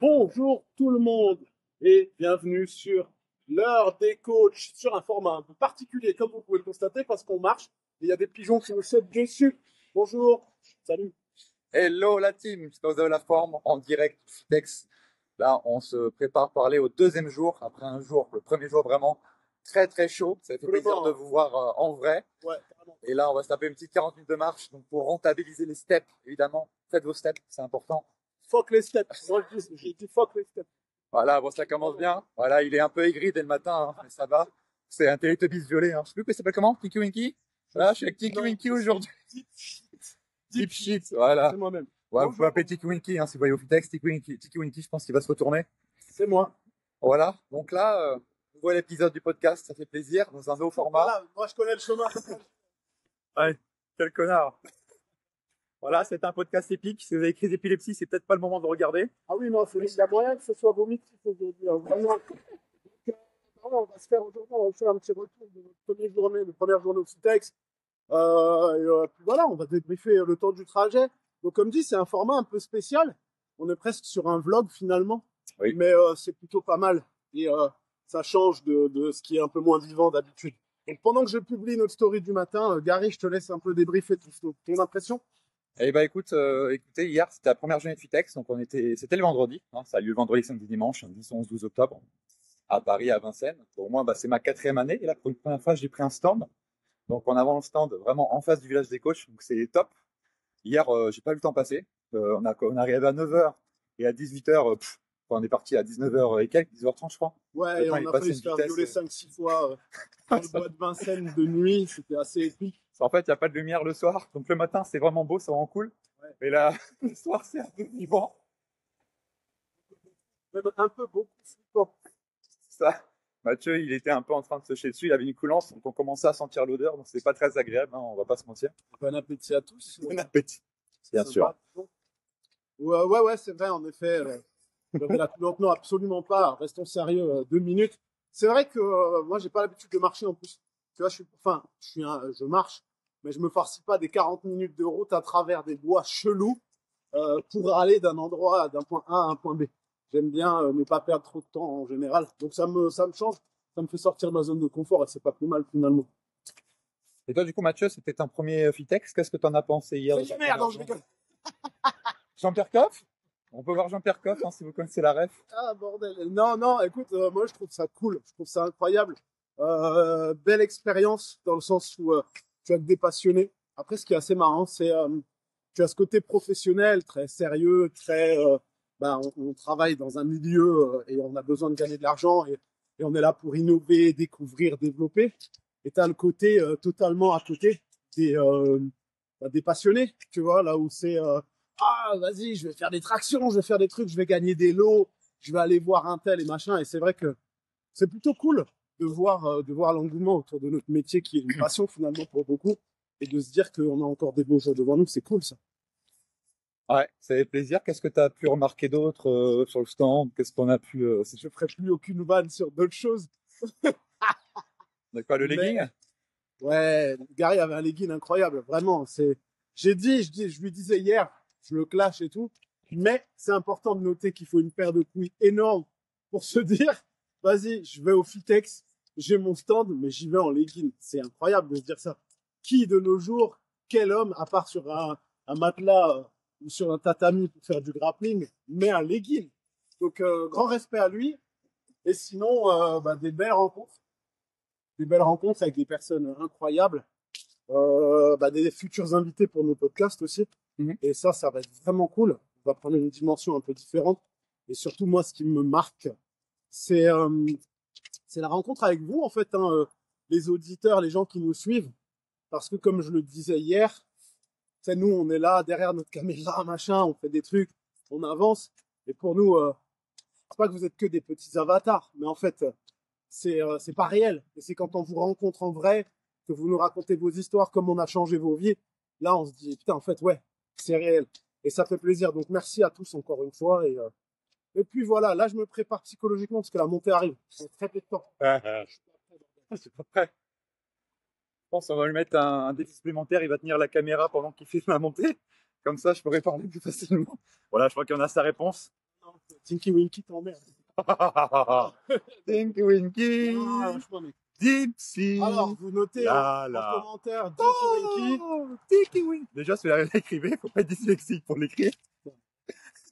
Bonjour tout le monde et bienvenue sur l'heure des coachs sur un format un peu particulier comme vous pouvez le constater parce qu'on marche et il y a des pigeons qui nous sautent dessus. Bonjour, salut. Hello la team, j'espère que vous avez la forme en direct Fitex. Là, on se prépare pour aller au deuxième jour, après un jour, le premier jour vraiment très très chaud. Ça fait plaisir de vous voir en vrai. Ouais, carrément. Et là, on va se taper une petite 40 minutes de marche. Donc pour rentabiliser les steps, évidemment, faites vos steps, c'est important. Fuck les steps. Moi j'ai dit fuck les steps. Voilà, bon, ça commence bien. Voilà, il est un peu aigri dès le matin, hein, mais ça va. C'est un Teletubbies violet. Hein. Je sais plus, il s'appelle comment? Tiki Winky? Voilà, je suis avec Tiki Winky aujourd'hui. Deep shit, voilà. C'est moi-même. Ouais, vous pouvez appeler Tiki Winky, hein, si vous voyez au Fitex. Tiki Winky, je pense qu'il va se retourner. C'est moi. Voilà, donc là, nouvel épisode du podcast, ça fait plaisir, dans un nouveau format. Voilà, moi je connais le chemin. Ouais, quel connard. Voilà, c'est un podcast épique. Si vous avez crise d'épilepsie, c'est peut-être pas le moment de regarder. Ah oui, non, il y a moyen que ce soit vomitif aujourd'hui. Vraiment. On va se faire aujourd'hui, on va faire un petit retour de notre première journée au Fitex. Puis voilà, on va débriefer le temps du trajet. Donc, comme dit, c'est un format un peu spécial. On est presque sur un vlog finalement, Oui. mais c'est plutôt pas mal. Et ça change de ce qui est un peu moins vivant d'habitude. Donc, pendant que je publie notre story du matin, Gary, je te laisse un peu débriefer ton impression. Eh ben écoutez, hier c'était la première journée de Fitex, donc c'était le vendredi, hein, ça a lieu le vendredi, samedi, dimanche, 10, 11, 12 octobre, à Paris, à Vincennes. Pour moi, c'est ma 4e année, et là pour une première fois j'ai pris un stand. Donc en avant le stand, vraiment en face du village des coachs, donc c'est top. Hier, j'ai pas eu le temps passer. On est arrivé à 9h et à 18h, on est parti à 19h et quelques, 10h30 je crois. Ouais, et on a failli se faire violer 5-6 fois dans le bois de Vincennes de nuit, c'était assez épique. En fait, il n'y a pas de lumière le soir, donc le matin c'est vraiment beau, c'est vraiment cool. Ouais. Et là, le soir c'est un peu vivant. Même un peu beaucoup flippant. Ça. Mathieu, il était un peu en train de se jeter dessus, il avait une coulance, donc on commençait à sentir l'odeur, donc c'est pas très agréable, hein, on va pas se mentir. Bon appétit à tous. Bon appétit, bien sûr. Ouais, c'est vrai, en effet. J'avais la coulante, non, absolument pas. Restons sérieux, 2 minutes. C'est vrai que moi, j'ai pas l'habitude de marcher en plus. Tu vois, je marche, mais je me farcis pas des 40 minutes de route à travers des bois chelous pour aller d'un point A à un point B. J'aime bien ne pas perdre trop de temps en général. Donc ça me change, ça me fait sortir de ma zone de confort et c'est pas plus mal finalement. Et toi, du coup, Mathieu, c'était ton premier Fitex. Qu'est-ce que t'en as pensé hier? C'est merde, non, je rigole. Jean-Pierre Coff? On peut voir Jean-Pierre Coff, hein, si vous connaissez la ref. Ah, bordel. Non, écoute, moi, je trouve ça cool. Je trouve ça incroyable. Belle expérience dans le sens où tu as que des passionnés. Après, ce qui est assez marrant, c'est tu as ce côté professionnel, très sérieux, très... on travaille dans un milieu et on a besoin de gagner de l'argent et on est là pour innover, découvrir, développer. Et tu as le côté totalement à côté des passionnés, tu vois, là où c'est... ah, vas-y, je vais faire des tractions, je vais faire des trucs, je vais gagner des lots, je vais aller voir un tel et machin. Et c'est vrai que c'est plutôt cool de voir l'engouement autour de notre métier qui est une passion finalement pour beaucoup et de se dire qu'on a encore des beaux jours devant nous. C'est cool ça. Ouais, ça fait plaisir. Qu'est-ce que tu as pu remarquer d'autre sur le stand? Qu'est-ce qu'on a pu... Je ferai plus aucune vanne sur d'autres choses. D'accord, le legging? Ouais, Gary avait un legging incroyable, vraiment. Je lui disais hier, je le clash et tout, mais c'est important de noter qu'il faut une paire de couilles énorme pour se dire, vas-y, je vais au Fitex, j'ai mon stand, mais j'y vais en legging. C'est incroyable de se dire ça. Qui de nos jours, quel homme, à part sur un matelas ou sur un tatami pour faire du grappling, met un legging? Donc, grand respect à lui. Et sinon, des belles rencontres. Des belles rencontres avec des personnes incroyables. Des futurs invités pour nos podcasts aussi. Et ça va être vraiment cool. On va prendre une dimension un peu différente. Et surtout, moi, ce qui me marque, c'est la rencontre avec vous, en fait, les auditeurs, les gens qui nous suivent. Parce que, comme je le disais hier, nous, on est là, derrière notre caméra, machin, on fait des trucs, on avance. Et pour nous, c'est pas que vous êtes que des petits avatars, mais en fait, c'est pas réel. Et c'est quand on vous rencontre en vrai, que vous nous racontez vos histoires, comme on a changé vos vies. Là, on se dit, putain, en fait, ouais, c'est réel. Et ça fait plaisir. Donc, merci à tous encore une fois. Et puis voilà, là, je me prépare psychologiquement parce que la montée arrive. C'est très peu de temps. C'est pas prêt. Je pense qu'on va lui mettre un défi supplémentaire. Il va tenir la caméra pendant qu'il fait ma montée. Comme ça, je pourrais parler plus facilement. Voilà, je crois qu'il en a sa réponse. Tinky Winky t'emmerde. Tinky Winky, Franchement, mec. Dipsy. Alors, vous notez Là, en là. commentaire Tinky Winky. Tinky Winky. Déjà, si vous l'écrivez, faut pas être dyslexique pour l'écrire.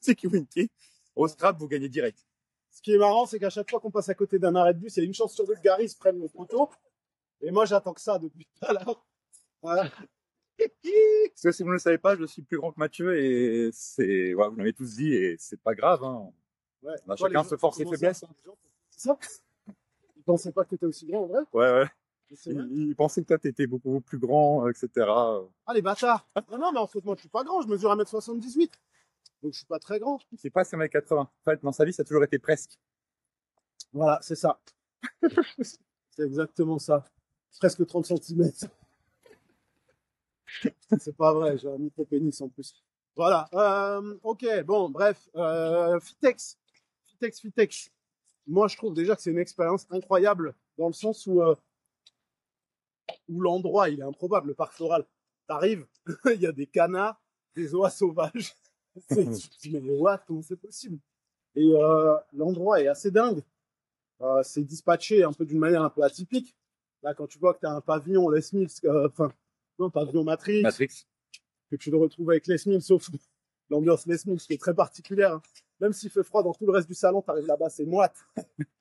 Tinky Winky. Au Scrabble, vous gagnez direct. Ce qui est marrant, c'est qu'à chaque fois qu'on passe à côté d'un arrêt de bus, il y a une chance sur deux que Gary se prenne le poteau. Et moi, j'attends que ça depuis tout à l'heure. Voilà. Parce que si vous ne le savez pas, je suis plus grand que Mathieu et c'est, ouais, vous l'avez tous dit et c'est pas grave, hein. Ouais. On a Toi, chacun les ses gens, forces et comment ça, faiblesses. les gens, c'est ça? Ils pensaient pas que t'étais aussi grand, en vrai? Ouais, ouais. C'est vrai. Il pensait que toi, t'étais beaucoup plus grand, etc. Ah, les bâtards. Non, mais en fait, moi, je suis pas grand. Je mesure 1m78. Donc, je suis pas très grand. C'est pas 5m80. En fait, dans sa vie, ça a toujours été presque. Voilà, c'est ça. C'est exactement ça. Presque 30 cm. C'est pas vrai, j'ai un micro-pénis en plus. Voilà. Ok, bon, bref. Fitex. Moi, je trouve déjà que c'est une expérience incroyable dans le sens où l'endroit, il est improbable, le parc floral. T'arrives, il y a des canards, des oies sauvages. Tu te dis, mais what, comment c'est possible? Et l'endroit est assez dingue. C'est dispatché un peu d'une manière un peu atypique. Là, quand tu vois que tu as un pavillon Les Mills, non, pavillon Matrix, que tu le retrouves avec Les Mills, sauf l'ambiance Les Mills qui est très particulière. Hein. Même s'il fait froid dans tout le reste du salon, tu arrives là-bas, c'est moite.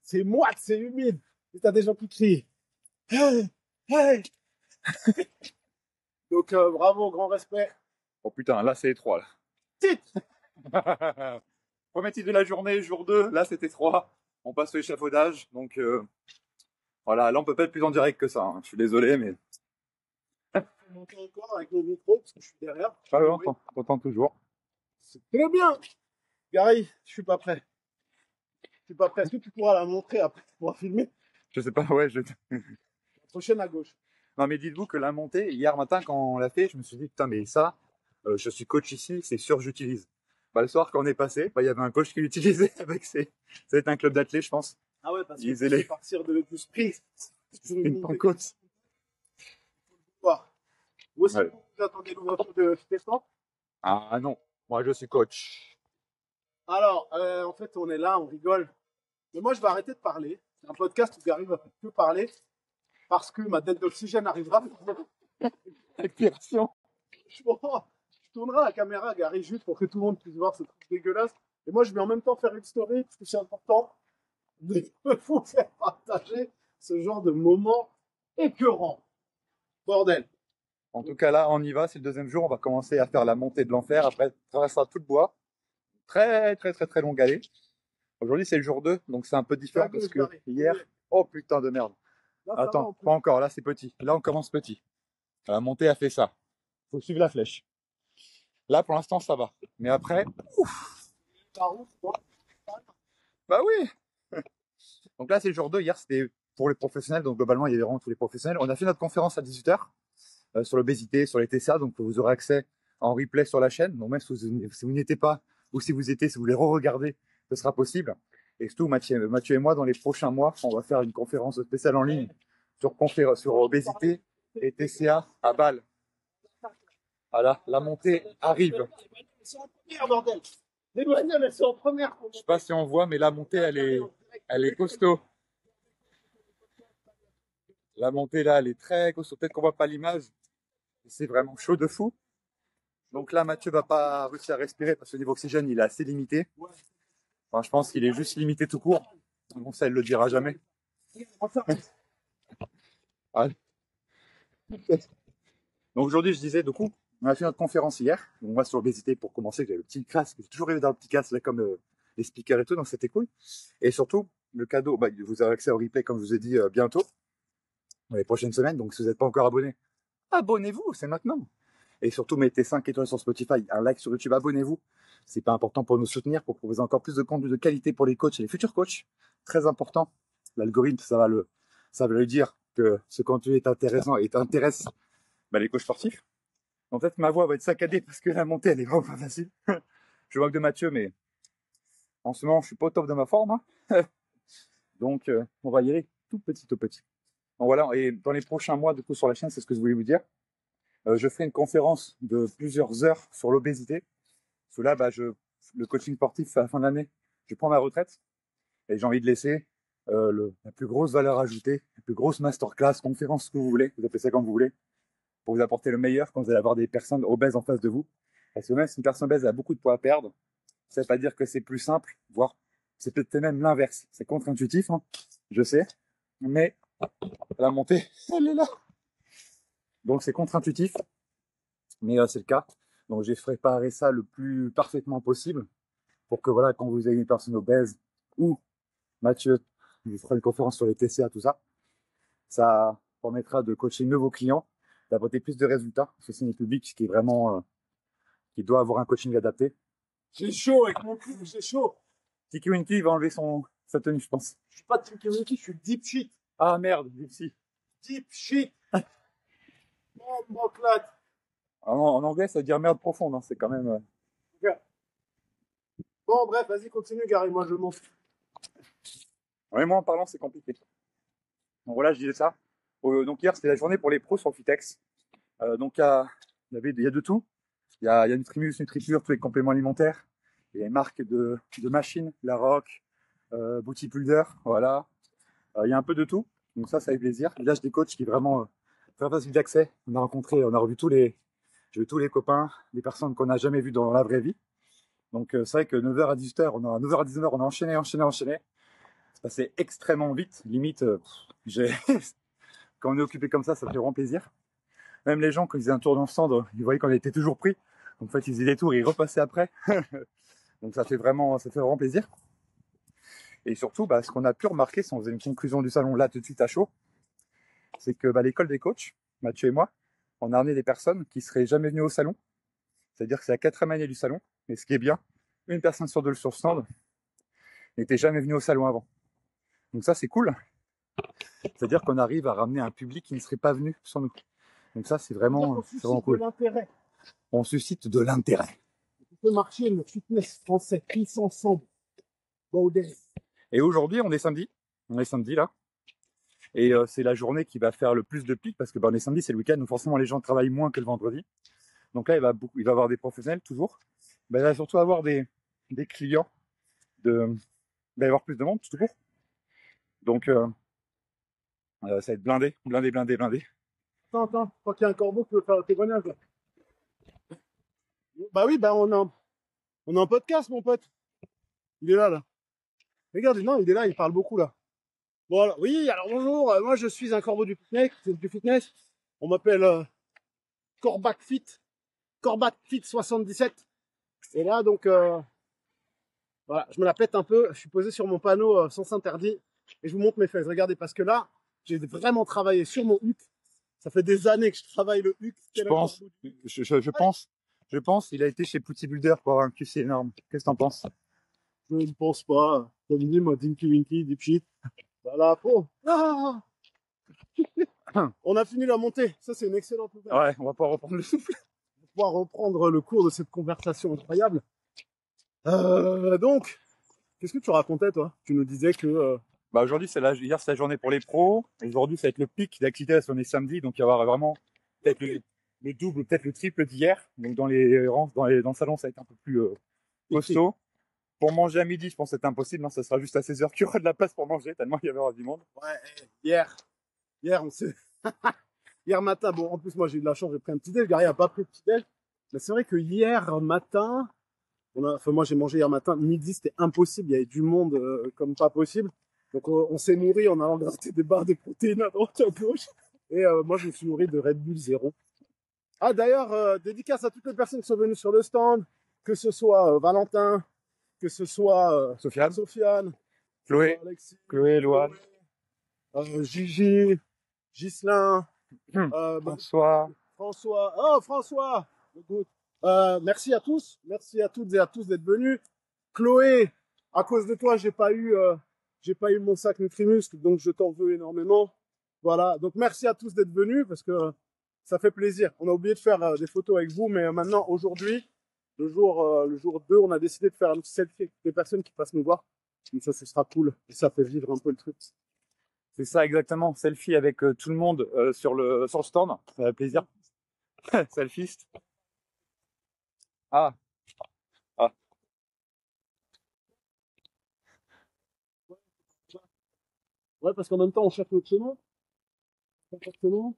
C'est moite, c'est humide. Et tu as des gens qui crient. Hey, hey. Donc, bravo, grand respect. Oh putain, là, c'est étroit, là. Titre. Premier titre de la journée, jour 2. Là, c'était 3. On passe au échafaudage. Donc, voilà, là, on peut pas être plus en direct que ça. Hein. Je suis désolé, mais. Je vais monter encore avec mon micro, parce que je suis derrière. Ah ouais, on t'entend toujours. C'est très bien. Gary, je suis pas prêt. Est-ce que tu pourras la montrer après? Tu pourras filmer? Je sais pas, ouais, La prochaine à gauche. Non, mais dites-vous que la montée, hier matin, quand on l'a fait, je me suis dit, putain, mais ça, je suis coach ici, c'est sûr, j'utilise. Bah, le soir, quand on est passé, bah, il y avait un coach qui l'utilisait avec ses. Ça va être un club d'athlètes, je pense. Ah ouais, parce que Ils c'est partir de sprint. C'est une pancarte. Où est-ce Ouais. que vous attendez l'ouverture de Stéphane? Ah non, moi, je suis coach. Alors, en fait, on est là, on rigole. Mais moi, je vais arrêter de parler. C'est un podcast où Gary va que parler parce que ma dette d'oxygène arrivera. Expiration. Je tournerai la caméra, Gary, juste pour que tout le monde puisse voir ce truc dégueulasse. Et moi, je vais en même temps faire une story parce que c'est important de vous faire partager ce genre de moments écœurants. Bordel. En tout cas, là, on y va. C'est le deuxième jour. On va commencer à faire la montée de l'enfer. Après, on traversera tout le bois. Très, très, très, très longue allée. Aujourd'hui, c'est le jour 2. Donc, c'est un peu différent parce que hier. Oh putain de merde. Là, Attends, pas encore. Là, c'est petit. Là, on commence petit. La montée a fait ça. Faut suivre la flèche. Là, pour l'instant, ça va. Mais après, bah oui. Donc là, c'est le jour 2. Hier, c'était pour les professionnels. Donc, globalement, il y avait vraiment tous les professionnels. On a fait notre conférence à 18h sur l'obésité, sur les TCA. Donc, vous aurez accès en replay sur la chaîne. Donc, même si vous n'y étiez pas ou si vous étiez, si vous voulez re-regarder, ce sera possible. Et surtout, Mathieu et moi, dans les prochains mois, on va faire une conférence spéciale en ligne sur obésité et TCA à Bâle. Voilà, la montée arrive. Elles sont en première, bordel. Les douanières, elles sont en première. Je sais pas si on voit, mais la montée, elle est costaud. La montée là, elle est très costaud. Peut-être qu'on voit pas l'image. C'est vraiment chaud de fou. Donc là, Mathieu va pas réussir à respirer parce que le niveau oxygène, il est assez limité. Enfin, je pense qu'il est juste limité tout court. Bon, ça, elle le dira jamais. Allez. Donc aujourd'hui, je disais, du coup, on a fait notre conférence hier. Donc, moi, sur l'obésité, pour commencer, j'avais le petit casque. J'ai toujours rêvé dans le petit casque, là, comme les speakers et tout. Donc, c'était cool. Et surtout, le cadeau, bah, vous avez accès au replay, comme je vous ai dit, bientôt. Dans les prochaines semaines. Donc, si vous n'êtes pas encore abonné, abonnez-vous, c'est maintenant. Et surtout, mettez 5 étoiles sur Spotify, un like sur YouTube, abonnez-vous. C'est pas important pour nous soutenir, pour proposer encore plus de contenu de qualité pour les coachs et les futurs coachs. Très important. L'algorithme, ça va le dire que ce contenu est intéressant et intéresse les coachs sportifs. En fait, ma voix va être saccadée parce que la montée, elle est vraiment pas facile. Je moque de Mathieu, mais en ce moment, je suis pas au top de ma forme. Hein. Donc, on va y aller tout petit au petit. Donc voilà, et dans les prochains mois, du coup, sur la chaîne, c'est ce que je voulais vous dire. Je ferai une conférence de plusieurs heures sur l'obésité. Parce que là, le coaching sportif, à la fin de l'année, je prends ma retraite et j'ai envie de laisser la plus grosse valeur ajoutée, la plus grosse masterclass, conférence, ce que vous voulez, vous appelez ça comme vous voulez, pour vous apporter le meilleur quand vous allez avoir des personnes obèses en face de vous. Parce que même si une personne obèse a beaucoup de poids à perdre, ça ne veut pas dire que c'est plus simple, voire c'est peut-être même l'inverse. C'est contre-intuitif, hein, je sais, mais la montée, elle est là. Donc c'est contre-intuitif, mais c'est le cas. Donc j'ai préparé ça le plus parfaitement possible pour que voilà, quand vous ayez une personne obèse ou Mathieu, vous ferez une conférence sur les TCA, tout ça, ça permettra de coacher mieux vos clients, d'apporter plus de résultats, parce que c'est un public qui est vraiment, qui doit avoir un coaching adapté. J'ai chaud avec mon cul, j'ai chaud. Tiki Winky va enlever sa tenue, je pense. Je suis pas Tiki Winky, je suis deep shit. Ah merde, Dipsy. Deep shit. Oh, m'oclate. En anglais, ça veut dire merde profonde, hein, c'est quand même. Bon, bref, vas-y, continue, Gary, moi je monte. Ouais, moi en parlant, c'est compliqué. Donc voilà, je disais ça. Donc hier, c'était la journée pour les pros sur Fitex. Donc il y a de tout. Il y a Nutrimus, Nutripure, tous les compléments alimentaires. Il y a une marque de machines, La Rock, Booty Pulder, voilà. Il y a un peu de tout. Donc ça fait plaisir. Là, j'ai des coachs qui est vraiment très facile d'accès. On a revu j'ai vu tous les copains, des personnes qu'on n'a jamais vues dans la vraie vie. Donc c'est vrai que 9h à 18h, 9h à 19h, on a enchaîné. Ça passait extrêmement vite. Limite, quand on est occupé comme ça fait vraiment plaisir. Même les gens, quand ils faisaient un tour dans le stand, ils voyaient qu'on était toujours pris. Donc en fait, ils faisaient des tours et ils repassaient après. Donc ça fait vraiment plaisir. Et surtout, ce qu'on a pu remarquer, si on faisait une conclusion du salon là tout de suite à chaud, c'est que l'école des coachs, Mathieu et moi, on a amené des personnes qui seraient jamais venues au salon. C'est-à-dire que c'est la 4e année du salon. Mais ce qui est bien, une personne sur deux sur le stand n'était jamais venue au salon avant. Donc ça, c'est cool. C'est-à-dire qu'on arrive à ramener un public qui ne serait pas venu sans nous. Donc ça, c'est vraiment cool. On suscite de l'intérêt. On peut marcher le fitness français, tous ensemble. Et aujourd'hui, on est samedi. On est samedi là. Et c'est la journée qui va faire le plus de pics parce que on est samedi, c'est le week-end, donc forcément les gens travaillent moins que le vendredi. Donc là, il va y avoir des professionnels toujours. Il va surtout avoir des clients. Il va y avoir plus de monde tout court. Donc ça va être blindé. Attends, je crois qu'il y a un corbeau qui veut faire le témoignage là. Bah oui, on a un podcast, mon pote. Il est là. Regarde, non, il est là, il parle beaucoup là. Bon, alors, oui, alors bonjour, moi je suis un corbeau du fitness. On m'appelle Corbac Fit 77. Et là, donc, voilà, je me la pète un peu. Je suis posé sur mon panneau sens interdit et je vous montre mes fesses. Regardez, parce que là, j'ai vraiment travaillé sur mon huc. Ça fait des années que je travaille le huc. Je pense, il a été chez Booty Builder pour avoir un QC énorme. Qu'est-ce que t'en penses? Je ne pense pas. Comme dit, moi, Dinky Winky, Deep Shit. Voilà, oh. Ah. On a fini la montée. Ça, c'est une excellente nouvelle. Ouais, on va pouvoir reprendre le souffle. On va pouvoir reprendre le cours de cette conversation incroyable. Donc, qu'est-ce que tu racontais, toi? Tu nous disais que... aujourd'hui, hier, c'est la journée pour les pros. Aujourd'hui, ça va être le pic d'activité parce qu'on est samedi. Donc, il va y avoir vraiment peut-être le double, peut-être le triple d'hier. Donc, dans les rangs, dans le salon, ça va être un peu plus costaud. Pour manger à midi, je pense que c'est impossible. Non, ça sera juste à 16h qu'il y aura de la place pour manger, tellement il y aura du monde. Ouais, hier, on s'est... hier matin, bon, en plus, moi, j'ai eu de la chance, j'ai pris un petit déj. Gary n'a pas pris de petit déj. Mais c'est vrai que hier matin, moi, j'ai mangé hier matin. Midi, c'était impossible. Il y avait du monde comme pas possible. Donc, on s'est nourri en allant gratter des barres de protéines à droite et à gauche. Et moi, je me suis nourri de Red Bull 0. Ah, d'ailleurs, dédicace à toutes les personnes qui sont venues sur le stand, que ce soit Valentin, que ce soit Sofiane, Chloé, Alexis, Loane, Gigi, Ghislain, François. Oh, François. Merci à tous. Merci à toutes et à tous d'être venus. Chloé, à cause de toi, j'ai pas eu mon sac Nutrimuscle, donc je t'en veux énormément. Voilà. Donc, merci à tous d'être venus parce que ça fait plaisir. On a oublié de faire des photos avec vous, mais maintenant, aujourd'hui, le jour 2, on a décidé de faire un petit selfie avec des personnes qui passent nous voir. Donc ça, ce sera cool. Et ça fait vivre un peu le truc. C'est ça, exactement. Selfie avec tout le monde sur le stand. Ça fait plaisir. Selfiste. Ah. Ouais, parce qu'en même temps, on cherche notre chemin. Forcément,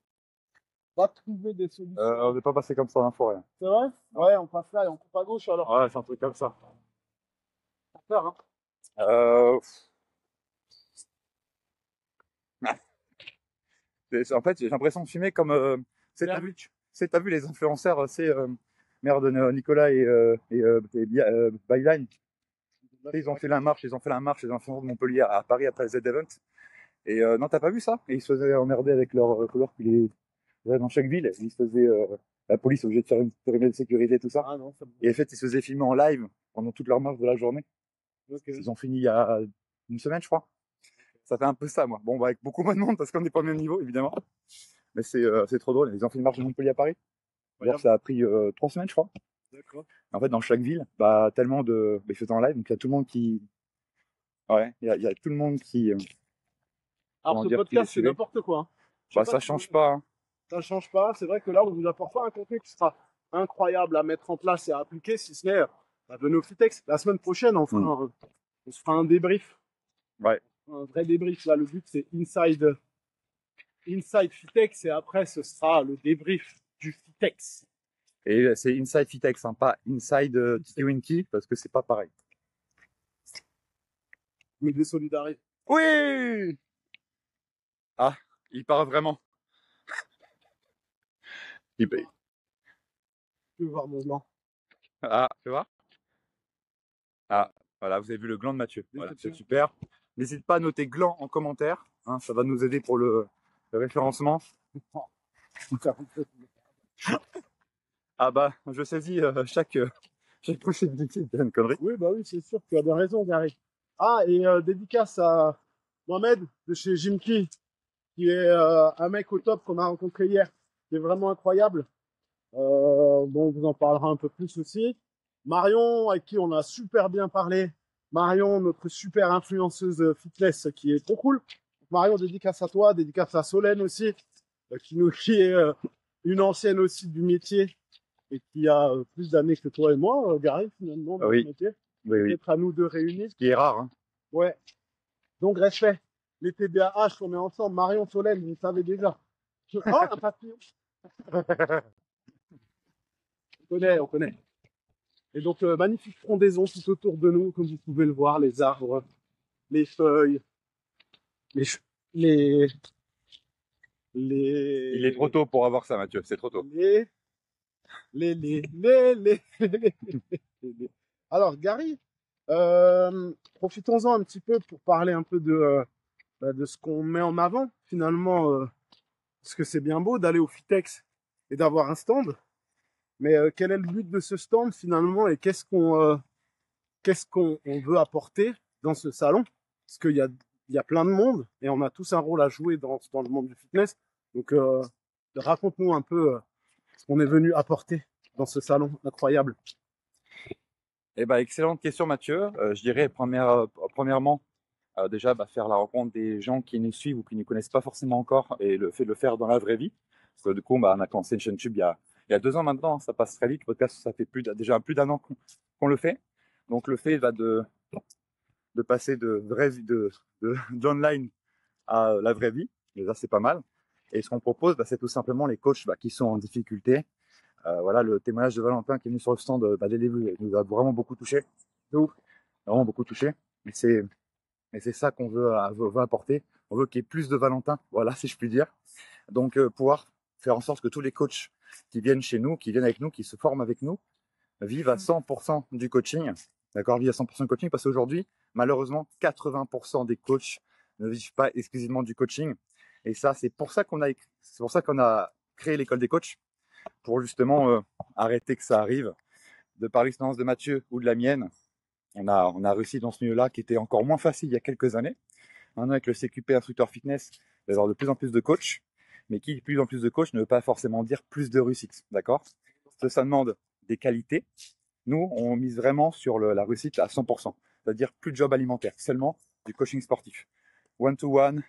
on va trouver des solutions. On n'est pas passé comme ça dans la forêt. C'est vrai? Ouais, on passe là et on coupe à gauche alors. Ouais, c'est un truc comme ça. On va faire, hein. Euh, En fait, j'ai l'impression de filmer comme. T'as vu les influenceurs, merde, Nicolas et Byline. Ils ont fait la marche, les influenceurs de Montpellier à Paris après le Z-Event. Et non, t'as pas vu ça? Et ils se faisaient emmerder avec leur couleur qui les. Dans chaque ville, ils se faisaient. La police est obligée de faire une périmètre de sécurité, tout ça. Ah non, ça me... Et en fait, ils se faisaient filmer en live pendant toute leur marche de la journée. Ok. Ils ont fini il y a une semaine, je crois. Ça fait un peu ça, moi. Bon, bah, avec beaucoup moins de monde parce qu'on n'est pas au même niveau, évidemment. Mais c'est trop drôle. Ils ont fait une marche de Montpellier à Paris. D'ailleurs, ça a pris 3 semaines, je crois. D'accord. En fait, dans chaque ville, bah, tellement de. Bah, ils faisaient en live, donc il y a tout le monde qui. Ouais, il y a tout le monde qui. Alors, Comment ce dire, qui les podcast, c'est suivait. n'importe quoi, hein. Je sais Bah, pas ça si change pas, hein. ça change pas. C'est vrai que là, on vous apporte pas un contenu qui sera incroyable à mettre en place et à appliquer, si ce n'est de nos Fitex. La semaine prochaine, on se fera un débrief. Ouais. Un vrai débrief. Là, le but, c'est Inside Fitex et après, ce sera le débrief du Fitex. Et c'est Inside Fitex, hein, pas Inside Tiki Winky, parce que c'est pas pareil. Me désolidarise. Oui! Ah, il part vraiment. Il... Tu veux voir mon blanc? Ah, tu vois? Ah, voilà, vous avez vu le gland de Mathieu. Voilà, c'est super. N'hésite pas à noter gland en commentaire, hein, ça va nous aider pour le référencement. Ah bah, je saisis chaque prochaine victime de une connerie. Oui, bah oui, c'est sûr, tu as bien raison, Gary. Ah, et dédicace à Mohamed de chez Jimki, qui est un mec au top qu'on a rencontré hier, qui est vraiment incroyable. Bon, on vous en parlera un peu plus aussi. Marion, avec qui on a super bien parlé. Marion, notre super influenceuse fitness, qui est trop cool. Marion, dédicace à toi, dédicace à Solène aussi, qui est une ancienne aussi du métier et qui a plus d'années que toi et moi, Gary, finalement, dans Oui. ce métier. Oui, oui. Peut-être à nous deux réunis. Ce qui est rare, hein. Ouais. Donc, respect. Les TDAH, on est ensemble. Marion, Solène, vous le savez déjà. Oh, un papillon. On connaît. Et donc, magnifique frondaison tout autour de nous, comme vous pouvez le voir, les arbres, les feuilles, les, les, les... Il est trop tôt pour avoir ça, Mathieu, c'est trop tôt. les. Alors, Gary, profitons-en un petit peu pour parler un peu de ce qu'on met en avant, finalement, parce que c'est bien beau d'aller au Fitex et d'avoir un stand, mais quel est le but de ce stand, finalement, et qu'est-ce qu'on veut apporter dans ce salon? Parce qu'il y a plein de monde, et on a tous un rôle à jouer dans le monde du fitness. Donc, raconte-nous un peu ce qu'on est venu apporter dans ce salon incroyable. Eh ben, excellente question, Mathieu. Je dirais premièrement, déjà faire la rencontre des gens qui nous suivent ou qui ne nous connaissent pas forcément encore et le fait de le faire dans la vraie vie. Parce que du coup, on a commencé une chaîne YouTube il y a 2 ans maintenant, hein, ça passe très vite. Le podcast, ça fait déjà plus d'1 an qu'on le fait. Donc le fait de passer d'online à la vraie vie, déjà c'est pas mal. Et ce qu'on propose, c'est tout simplement les coachs qui sont en difficulté. Voilà, le témoignage de Valentin qui est venu sur le stand dès le début nous a vraiment beaucoup touché. Vraiment beaucoup touché. Et c'est ça qu'on veut apporter. On veut qu'il y ait plus de Valentin, voilà, si je puis dire. Donc, pouvoir faire en sorte que tous les coachs qui viennent chez nous, qui viennent avec nous, qui se forment avec nous, vivent à 100% du coaching. D'accord, vivent à 100% du coaching parce qu'aujourd'hui, malheureusement, 80% des coachs ne vivent pas exclusivement du coaching. Et ça, c'est pour ça qu'on a créé l'école des coachs, pour justement arrêter que ça arrive. De par l'expérience de Mathieu ou de la mienne, on a réussi dans ce milieu-là qui était encore moins facile il y a quelques années. Maintenant, avec le CQP instructeur fitness, il va y avoir de plus en plus de coachs, mais qui, plus en plus de coachs, ne veut pas forcément dire plus de réussite. D'accord? Ça demande des qualités. Nous, on mise vraiment sur la réussite à 100%. C'est-à-dire plus de job alimentaire, seulement du coaching sportif. One-to-one,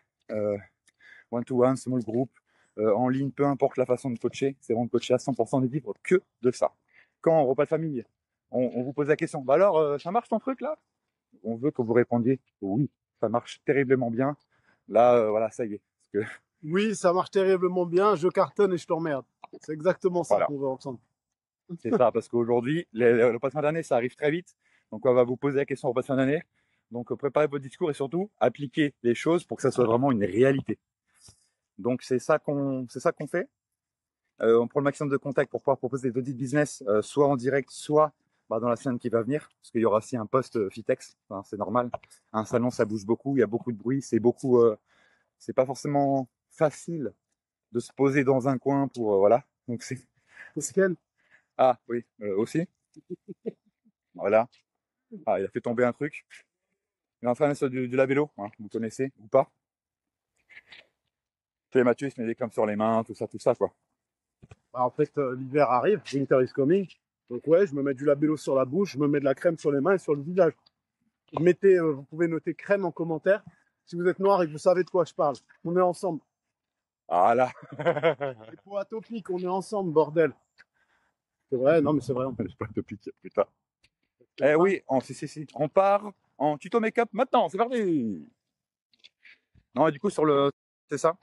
small group, en ligne, peu importe la façon de coacher, c'est vraiment de coacher à 100% des vivre que de ça. Quand au repas de famille, on vous pose la question, alors, ça marche ton truc là? On veut que vous répondiez oui, ça marche terriblement bien. Là, voilà, ça y est. Parce que, Oui, ça marche terriblement bien. Je cartonne et je t'emmerde. C'est exactement ça voilà, qu'on veut entendre. c'est ça. Parce qu'aujourd'hui, le passement d'année, ça arrive très vite. Donc, on va vous poser la question au passement d'année. Donc, préparez votre discours et surtout, appliquez les choses pour que ça soit vraiment une réalité. Donc, c'est ça qu'on fait. On prend le maximum de contacts pour pouvoir proposer des audits business, soit en direct, soit dans la semaine qui va venir, parce qu'il y aura aussi un post Fitex, enfin, c'est normal. Un salon, ça bouge beaucoup, il y a beaucoup de bruit, c'est pas forcément facile de se poser dans un coin pour, voilà. Donc Pascal, ah oui, aussi, voilà. Ah, il a fait tomber un truc. Il est en train de mettre du labello, hein, vous connaissez ou pas. C'est Mathieu, il se met des crèmes sur les mains, tout ça, quoi. bah, en fait, l'hiver arrive, winter is coming. Donc ouais, je me mets du labello sur la bouche, je me mets de la crème sur les mains et sur le visage. Mettez, vous pouvez noter crème en commentaire si vous êtes noir et que vous savez de quoi je parle. On est ensemble. Ah là. Les peaux atopiques, on est ensemble, bordel. C'est vrai, non mais c'est vrai. J'ai pas de pique, putain. Eh oui, si. On part en tuto make-up maintenant, c'est parti. Non, et du coup, c'est ça.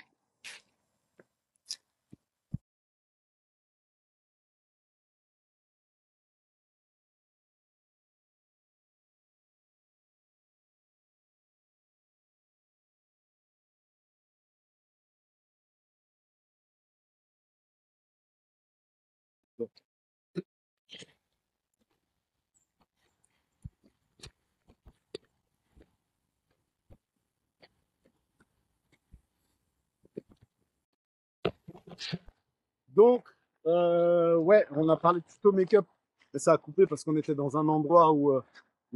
Donc, ouais, on a parlé de tuto make-up, mais ça a coupé parce qu'on était dans un endroit où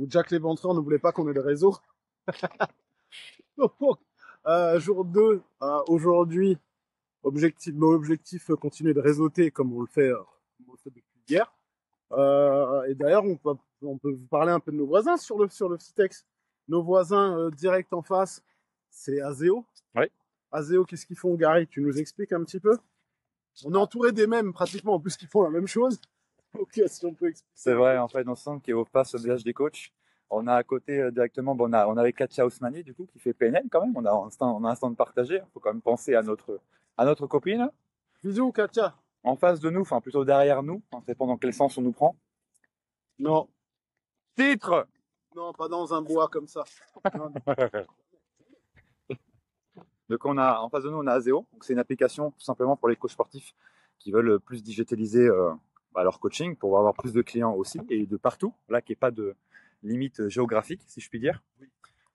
Jack l'Éventreur ne voulait pas qu'on ait de réseau. Donc, jour 2, aujourd'hui, objectif, continuer de réseauter comme on le fait depuis hier. Et d'ailleurs, on peut vous parler un peu de nos voisins sur le Citex. Nos voisins direct en face, c'est Azeo. Oui. Azeo, qu'est-ce qu'ils font, Gary? Tu nous expliques un petit peu? On est entouré des mêmes, pratiquement, en plus, qui font la même chose. Ok, si on peut expliquer. C'est vrai, en fait, dans ce centre qui est au face au village des coachs, on a à côté directement, on a avec Katia Ousmani, du coup, qui fait PNL quand même. On a un stand partagé. Il faut quand même penser à notre copine. Bisous, Katia. En face de nous, enfin plutôt derrière nous, ça dépend dans quel sens on nous prend. Non, Titre. non, pas dans un bois comme ça. Non, Donc en face de nous, on a Azeo. Donc c'est une application tout simplement pour les coachs sportifs qui veulent plus digitaliser leur coaching pour avoir plus de clients aussi et de partout. Là, qu'il n'y ait pas de limite géographique, si je puis dire.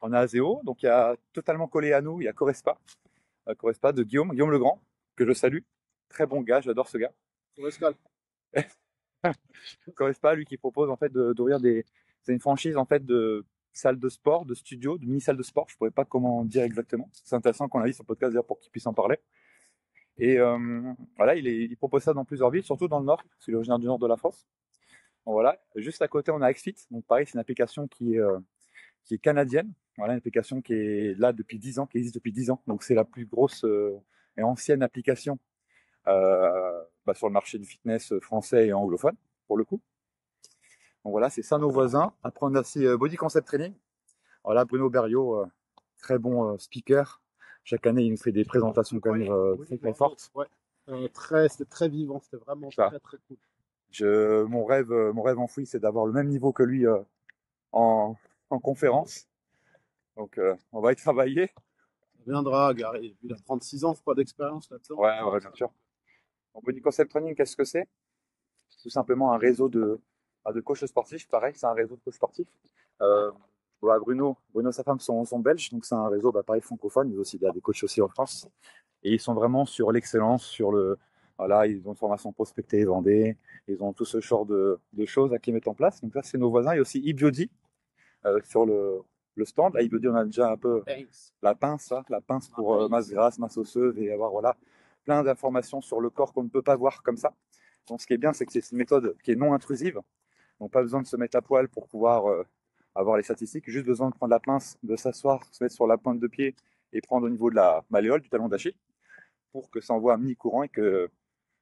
On a Azeo, donc il y a totalement collé à nous, il y a Corespa, Corespa de Guillaume Legrand, que je salue. Très bon gars, j'adore ce gars. Rescal. Corespa, lui qui propose en fait d'ouvrir c'est une franchise en fait de salles de sport, de studio, de mini salles de sport. Je pourrais pas comment dire exactement. C'est intéressant qu'on a vu sur le podcast d'ailleurs pour qu'il puisse en parler. Et voilà, il propose ça dans plusieurs villes, surtout dans le nord, parce qu'il est originaire du nord de la France. Bon, voilà. Juste à côté, on a XFIT. Donc pareil, c'est une application qui est canadienne. Voilà, une application qui est là depuis 10 ans, qui existe depuis 10 ans. Donc c'est la plus grosse et ancienne application sur le marché du fitness français et anglophone, pour le coup. Donc voilà, c'est ça nos voisins. Après, on a aussi Body Concept Training. Voilà, Bruno Berriot, très bon speaker. Chaque année, il nous fait des présentations quand même très fortes. Ouais. C'était très vivant, c'était vraiment Ça. très cool. Mon rêve enfoui, c'est d'avoir le même niveau que lui en conférence. Donc, on va y travailler. Ça viendra, Gary. Il a 36 ans, pas d'expérience là-dedans. Ouais, bien sûr. Donc, Body Concept Training, qu'est-ce que c'est? C'est tout simplement un réseau de coachs sportifs. Pareil, c'est un réseau de coachs sportifs. Voilà, Bruno, sa femme sont belges, donc c'est un réseau pareil francophone. Il y a aussi des coachs aussi en France. Et ils sont vraiment sur l'excellence, voilà, ils ont une formation prospectée et vendée. Ils ont tout ce genre de choses à qu'ils mettent en place. Donc ça, c'est nos voisins. Il y a aussi eBiody sur le stand. Là, eBiody, on a déjà un peu la pince pour masse grasse, masse osseuse et avoir voilà plein d'informations sur le corps qu'on ne peut pas voir comme ça. Donc ce qui est bien, c'est que c'est une méthode qui est non intrusive. Donc pas besoin de se mettre à poil pour pouvoir avoir les statistiques. Juste besoin de prendre la pince, de s'asseoir, se mettre sur la pointe de pied et prendre au niveau de la malléole, du talon d'Achille, pour que ça envoie à mi-courant et que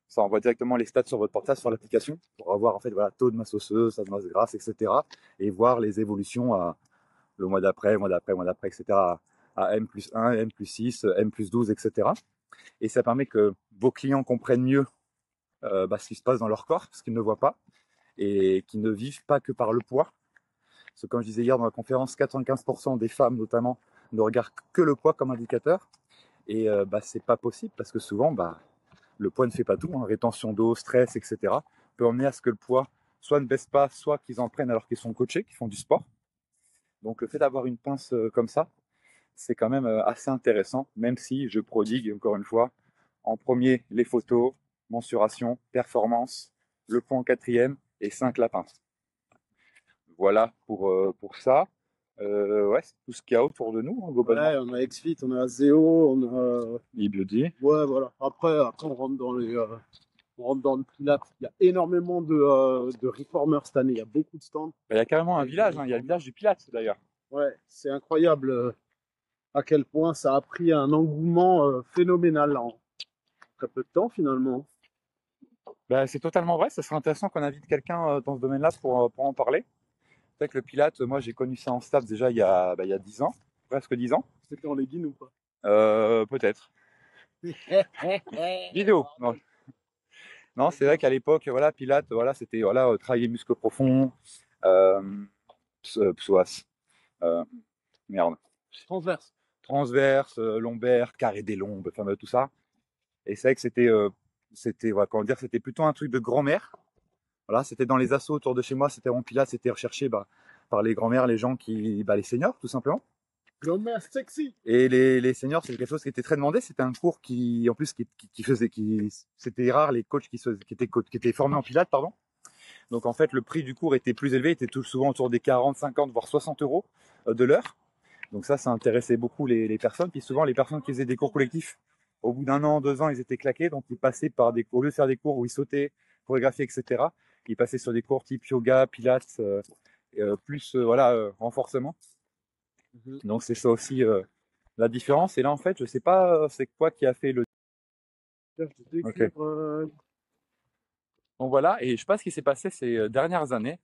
ça envoie directement les stats sur votre portable, sur l'application, pour avoir en fait voilà taux de masse osseuse, taux de masse grasse, etc. Et voir les évolutions le mois d'après, etc. à M+1, M+6, M+12, etc. Et ça permet que vos clients comprennent mieux ce qui se passe dans leur corps, ce qu'ils ne voient pas, et qui ne vivent pas que par le poids. Parce que comme je disais hier dans la conférence, 95% des femmes notamment ne regardent que le poids comme indicateur. Et c'est pas possible parce que souvent, le poids ne fait pas tout. Hein. Rétention d'eau, stress, etc. peut emmener à ce que le poids soit ne baisse pas, soit qu'ils en prennent alors qu'ils sont coachés, qu'ils font du sport. Donc le fait d'avoir une pince comme ça, c'est quand même assez intéressant, même si je prodigue encore une fois en premier les photos, mensuration, performance, le poids en quatrième et 5 la pince. Voilà pour ça. Ouais, c'est tout ce qu'il y a autour de nous, hein, globalement. Ouais, on a XFIT, on a Zeo, on a. E-Beauty. Ouais, voilà. Après, on rentre dans on rentre dans le Pilates. Il y a énormément de reformers cette année. Il y a beaucoup de stands. Il y a carrément un village, hein. Il y a le village du Pilates d'ailleurs. Ouais, c'est incroyable à quel point ça a pris un engouement phénoménal là, en très peu de temps finalement. C'est totalement vrai, ça serait intéressant qu'on invite quelqu'un dans ce domaine-là pour en parler. C'est vrai que le Pilates, moi j'ai connu ça en STAPS déjà il y a 10 ans, presque 10 ans. C'était en legging ou pas? Peut-être. Vidéo. Non, c'est vrai qu'à l'époque, voilà, Pilates, voilà, c'était travailler muscles profonds, psoas, merde, Transverse. transverse, lombaire, carré des lombes, enfin tout ça. Et c'est vrai que c'était comment dire, c'était plutôt un truc de grand-mère. Voilà, c'était dans les assos autour de chez moi, c'était en Pilates, c'était recherché par les grand-mères, les gens les seniors, tout simplement. Grand-mère sexy. Et les seniors, c'était quelque chose qui était très demandé. C'était un cours qui, en plus, c'était rare les coachs qui étaient formés en Pilates, pardon. Donc en fait, le prix du cours était plus élevé, était tout souvent autour des 40, 50, voire 60 euros de l'heure. Donc ça intéressait beaucoup les personnes. Puis souvent, les personnes qui faisaient des cours collectifs, au bout d'1 an, 2 ans, ils étaient claqués. Donc ils passaient au lieu de faire des cours où ils sautaient, chorégraphiaient, etc., ils passaient sur des cours type yoga, pilates, plus renforcement. Donc c'est ça aussi la différence. Et là, en fait, je sais pas c'est quoi qui a fait le. Okay. Donc voilà, et je sais pas ce qui s'est passé ces dernières années.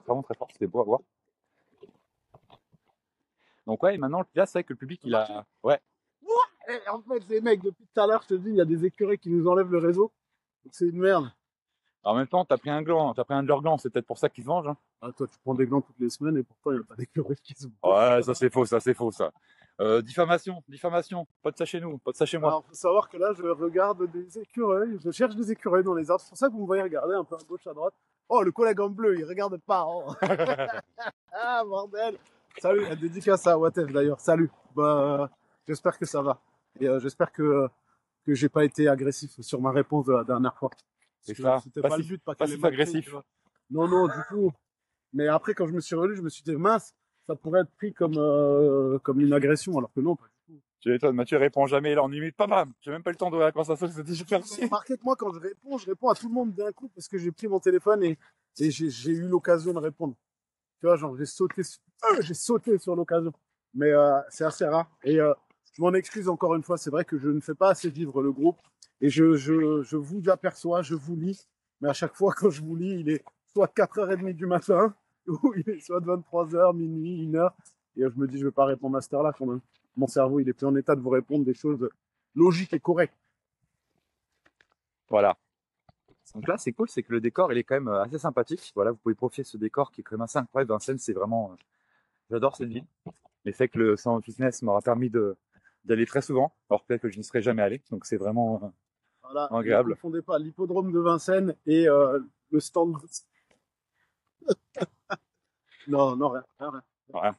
Vraiment très fort, c'était beau à voir. Donc ouais, et maintenant, là, c'est vrai que le public, il a. Ouais. Et en fait, les mecs, depuis tout à l'heure, je te dis, il y a des écureuils qui nous enlèvent le réseau. Donc c'est une merde. En même temps, t'as pris un de leurs glands, c'est peut-être pour ça qu'ils se vengent. Hein. Ah, toi, tu prends des glands toutes les semaines et pourtant, il n'y a pas d'écureuils qui se Ouais, ça c'est faux, ça. Diffamation, pas de ça chez nous, pas de ça chez moi. Alors, faut savoir que là, je regarde des écureuils, je cherche des écureuils dans les arbres. C'est pour ça que vous me voyez regarder un peu à gauche, à droite. Oh, le collègue en bleu, il regarde pas. Oh. Ah, bordel. Salut, dédicace à Watef d'ailleurs. Salut. J'espère que ça va. Et j'espère que j'ai pas été agressif sur ma réponse de la dernière fois. C'est ça. C'était pas le but, pas qu'elle si agressif. Non, non, du tout. Mais après, quand je me suis relu, je me suis dit, mince, ça pourrait être pris comme une agression, alors que non, pas du tout. Tu m'étonnes, Mathieu répond jamais, là, on limite pas, bam. J'ai même pas eu le temps de la conversation, c'était super. Remarquez que moi, quand je réponds à tout le monde d'un coup parce que j'ai pris mon téléphone et j'ai eu l'occasion de répondre. Tu vois, genre, j'ai sauté sur l'occasion. Mais c'est assez rare. Et je m'en excuse encore une fois. C'est vrai que je ne fais pas assez vivre le groupe. Et je vous aperçois, je vous lis. Mais à chaque fois, quand je vous lis, il est soit 4h30 du matin, ou il est soit de 23h, minuit, 1h. Et je me dis, je vais pas répondre à cette heure-là quand même. Mon cerveau, il est plus en état de vous répondre des choses logiques et correctes. Voilà. Donc là, c'est cool, c'est que le décor, il est quand même assez sympathique. Voilà, vous pouvez profiter de ce décor qui est quand même assez incroyable. Vincennes, c'est vraiment, j'adore cette ville. Mais c'est que le Salon Fitness m'aura permis d'aller très souvent, alors peut-être que je n'y serais jamais allé. Donc c'est vraiment voilà, agréable. Ne confondez pas l'hippodrome de Vincennes et le stand. Non, non, rien. Rien.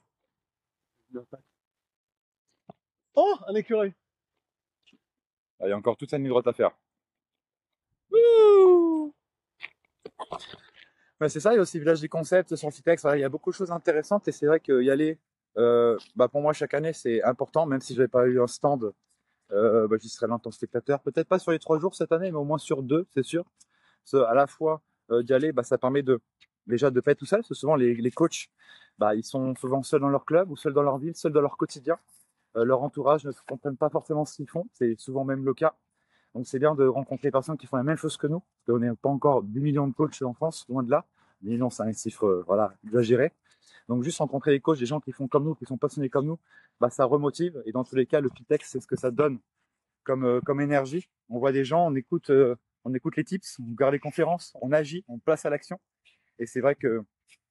Oh, un écureuil. Il y a encore toute cette ligne droite à faire. Ouais, c'est ça, il y a aussi Village des Concepts sur Fitex. Voilà, il y a beaucoup de choses intéressantes et c'est vrai qu'y aller, pour moi, chaque année, c'est important, même si je n'avais pas eu un stand, j'y serais là en tant que spectateur. Peut-être pas sur les 3 jours cette année, mais au moins sur 2, c'est sûr. À la fois, d'y aller, ça permet déjà de pas être tout seul, parce que souvent les coachs, ils sont souvent seuls dans leur club ou seuls dans leur ville, seuls dans leur quotidien. Leur entourage ne comprennent pas forcément ce qu'ils font, c'est souvent même le cas. Donc c'est bien de rencontrer des personnes qui font la même chose que nous, parce qu'on n'est pas encore 10 millions de coachs en France, loin de là. 10 millions, c'est un chiffre exagéré. Donc juste rencontrer des coachs, des gens qui font comme nous, qui sont passionnés comme nous, ça remotive. Et dans tous les cas, le Fitex, c'est ce que ça donne comme énergie. On voit des gens, on écoute les tips, on regarde les conférences, on agit, on passe à l'action. Et c'est vrai que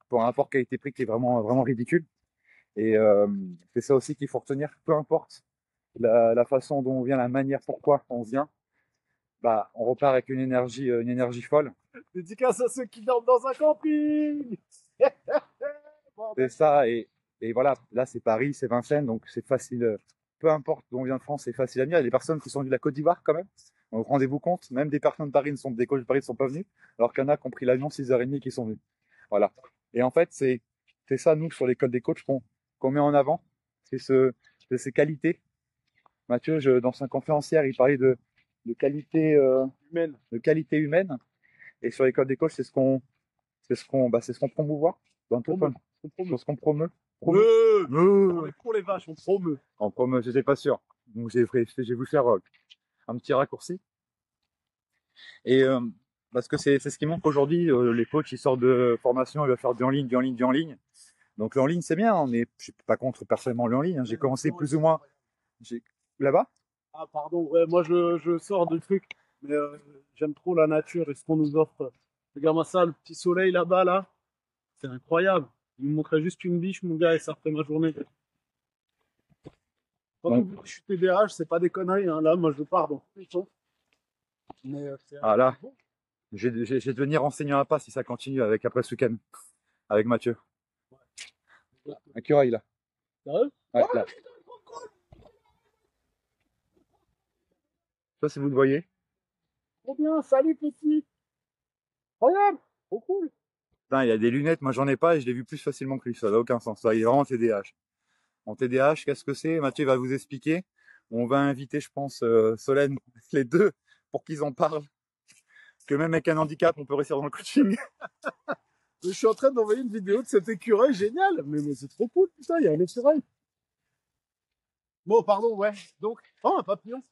pour un rapport qualité-prix qui est vraiment, vraiment ridicule. Et c'est ça aussi qu'il faut retenir, peu importe la façon dont on vient, la manière pourquoi on vient, on repart avec une énergie folle. Dédicace à ceux qui dorment dans un camping. C'est ça, et voilà, là c'est Paris, c'est Vincennes, donc c'est facile, peu importe d'où on vient de France, c'est facile à venir. Il y a des personnes qui sont venues de la Côte d'Ivoire quand même, donc rendez-vous compte, même des personnes de Paris des coachs de Paris ne sont pas venus, alors qu'il y en a qui ont pris l'avion 6h30 qui sont venus. Voilà. Et en fait, c'est ça, nous, sur l'école des coachs, qu'on met en avant, c'est ces qualités. Mathieu, dans sa conférencière, il parlait de qualité Humaine. de qualité humaine, et sur l'école des coachs, c'est ce qu'on promouvoit dans tout ce qu'on promeut. On est pour les vaches, on promeut. En promeut, j'étais pas sûr. Donc j'ai voulu faire un petit raccourci. Et parce que c'est ce qui manque aujourd'hui. Les coachs, ils sortent de formation, ils veulent faire du en ligne, du en ligne, du en ligne. Donc le en ligne, c'est bien. Je suis pas contre personnellement le en ligne. Hein. J'ai commencé plus ou moins là-bas. Ah pardon, ouais, moi je sors du truc, mais j'aime trop la nature et ce qu'on nous offre. Regarde-moi ça, le petit soleil là-bas, là, c'est incroyable. Il me montrait juste une biche, mon gars, et ça refait ma journée. Quand on dit que je suis TDAH, c'est pas des conneries, hein. Là, moi je pars dans tous les sens. Mais Ah là, je vais devenir enseignant à pas si ça continue après ce week-end, avec Mathieu. À quelle heure il a? Sérieux? Ouais, là. Ça, si vous le voyez. Trop bien, salut petit. Incroyable, trop cool. Putain, il y a des lunettes, moi j'en ai pas et je l'ai vu plus facilement que lui, ça n'a aucun sens. Ça, il est vraiment TDAH. En TDAH, qu'est-ce que c'est? Mathieu va vous expliquer. On va inviter, je pense, Solène, les deux, pour qu'ils en parlent. Parce que même avec un handicap, on peut réussir dans le coaching. Je suis en train d'envoyer une vidéo de cet écureuil génial. Mais c'est trop cool, putain, il y a un écureuil. Bon, pardon, ouais. Donc, oh, un papillon.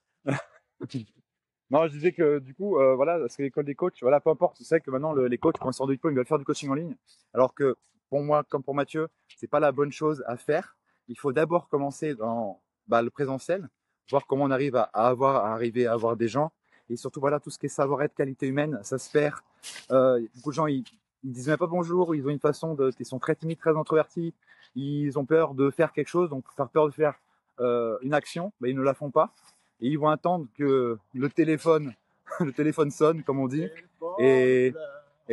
Non, je disais que du coup, voilà, parce que l'école des coachs, voilà, peu importe, c'est vrai que maintenant les coachs, quand ils sortent de diplôme, ils veulent faire du coaching en ligne. Alors que pour moi, comme pour Mathieu, c'est pas la bonne chose à faire. Il faut d'abord commencer dans le présentiel, voir comment on arrive à arriver à avoir des gens. Et surtout, voilà, tout ce qui est savoir-être, qualité humaine, ça se perd. Beaucoup de gens, ils disent même pas bonjour, ils ont une façon ils sont très timides, très introvertis, ils ont peur de faire quelque chose, donc par peur de faire une action, ils ne la font pas. Et ils vont attendre que le téléphone sonne, comme on dit, et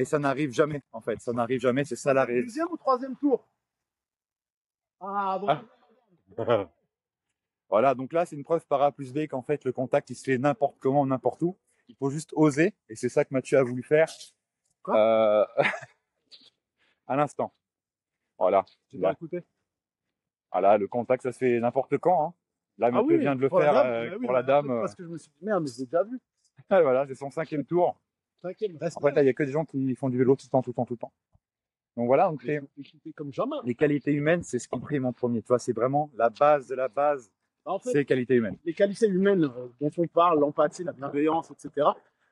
ça n'arrive jamais, en fait. Ça n'arrive jamais, c'est ça la réalité. Deuxième ou troisième tour? Ah, bon. Voilà, donc là, c'est une preuve par A plus B qu'en fait, le contact, il se fait n'importe comment, n'importe où. Il faut juste oser, et c'est ça que Mathieu a voulu faire. Quoi? À l'instant. Voilà. Tu dois écouter. Voilà, le contact, ça se fait n'importe quand. Hein. Là, Mathieu vient de le faire pour la dame. Parce que je me suis dit, merde, mais j'ai déjà vu. Voilà, c'est son 5e tour. En fait, il n'y a que des gens qui font du vélo tout le temps. Donc voilà, donc comme jamais. Les qualités humaines, c'est ce qui prime en premier. Tu vois, c'est vraiment la base de la base. En fait, c'est les qualités humaines. Les qualités humaines dont on parle, l'empathie, la bienveillance, etc.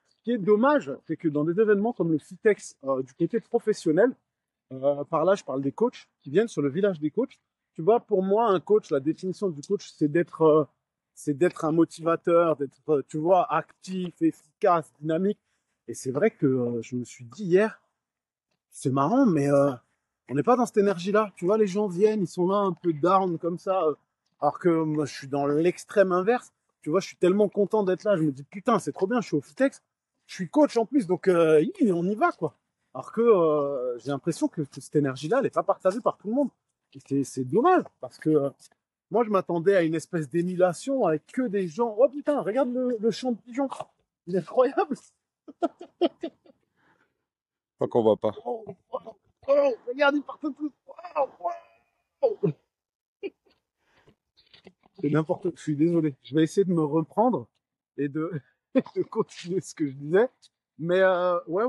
Ce qui est dommage, c'est que dans des événements comme le Fitex, du côté professionnel, par là, je parle des coachs qui viennent sur le village des coachs. Tu vois, pour moi, un coach, la définition du coach, c'est d'être un motivateur, d'être, tu vois, actif, efficace, dynamique. Et c'est vrai que je me suis dit hier, c'est marrant, mais on n'est pas dans cette énergie-là. Tu vois, les gens viennent, ils sont là un peu down comme ça, alors que moi, je suis dans l'extrême inverse. Tu vois, je suis tellement content d'être là. Je me dis, putain, c'est trop bien, je suis au Fitex. Je suis coach en plus, donc on y va, quoi. Alors que j'ai l'impression que cette énergie-là, elle n'est pas partagée par tout le monde. Et c'est dommage, parce que moi, je m'attendais à une espèce d'émulation avec que des gens. Oh putain, regarde le chant de pigeon. Il est incroyable. Pas qu'on voit pas. Regarde, ils partent tous. C'est n'importe quoi. Je suis désolé. Je vais essayer de me reprendre et de, de continuer ce que je disais. Mais ouais,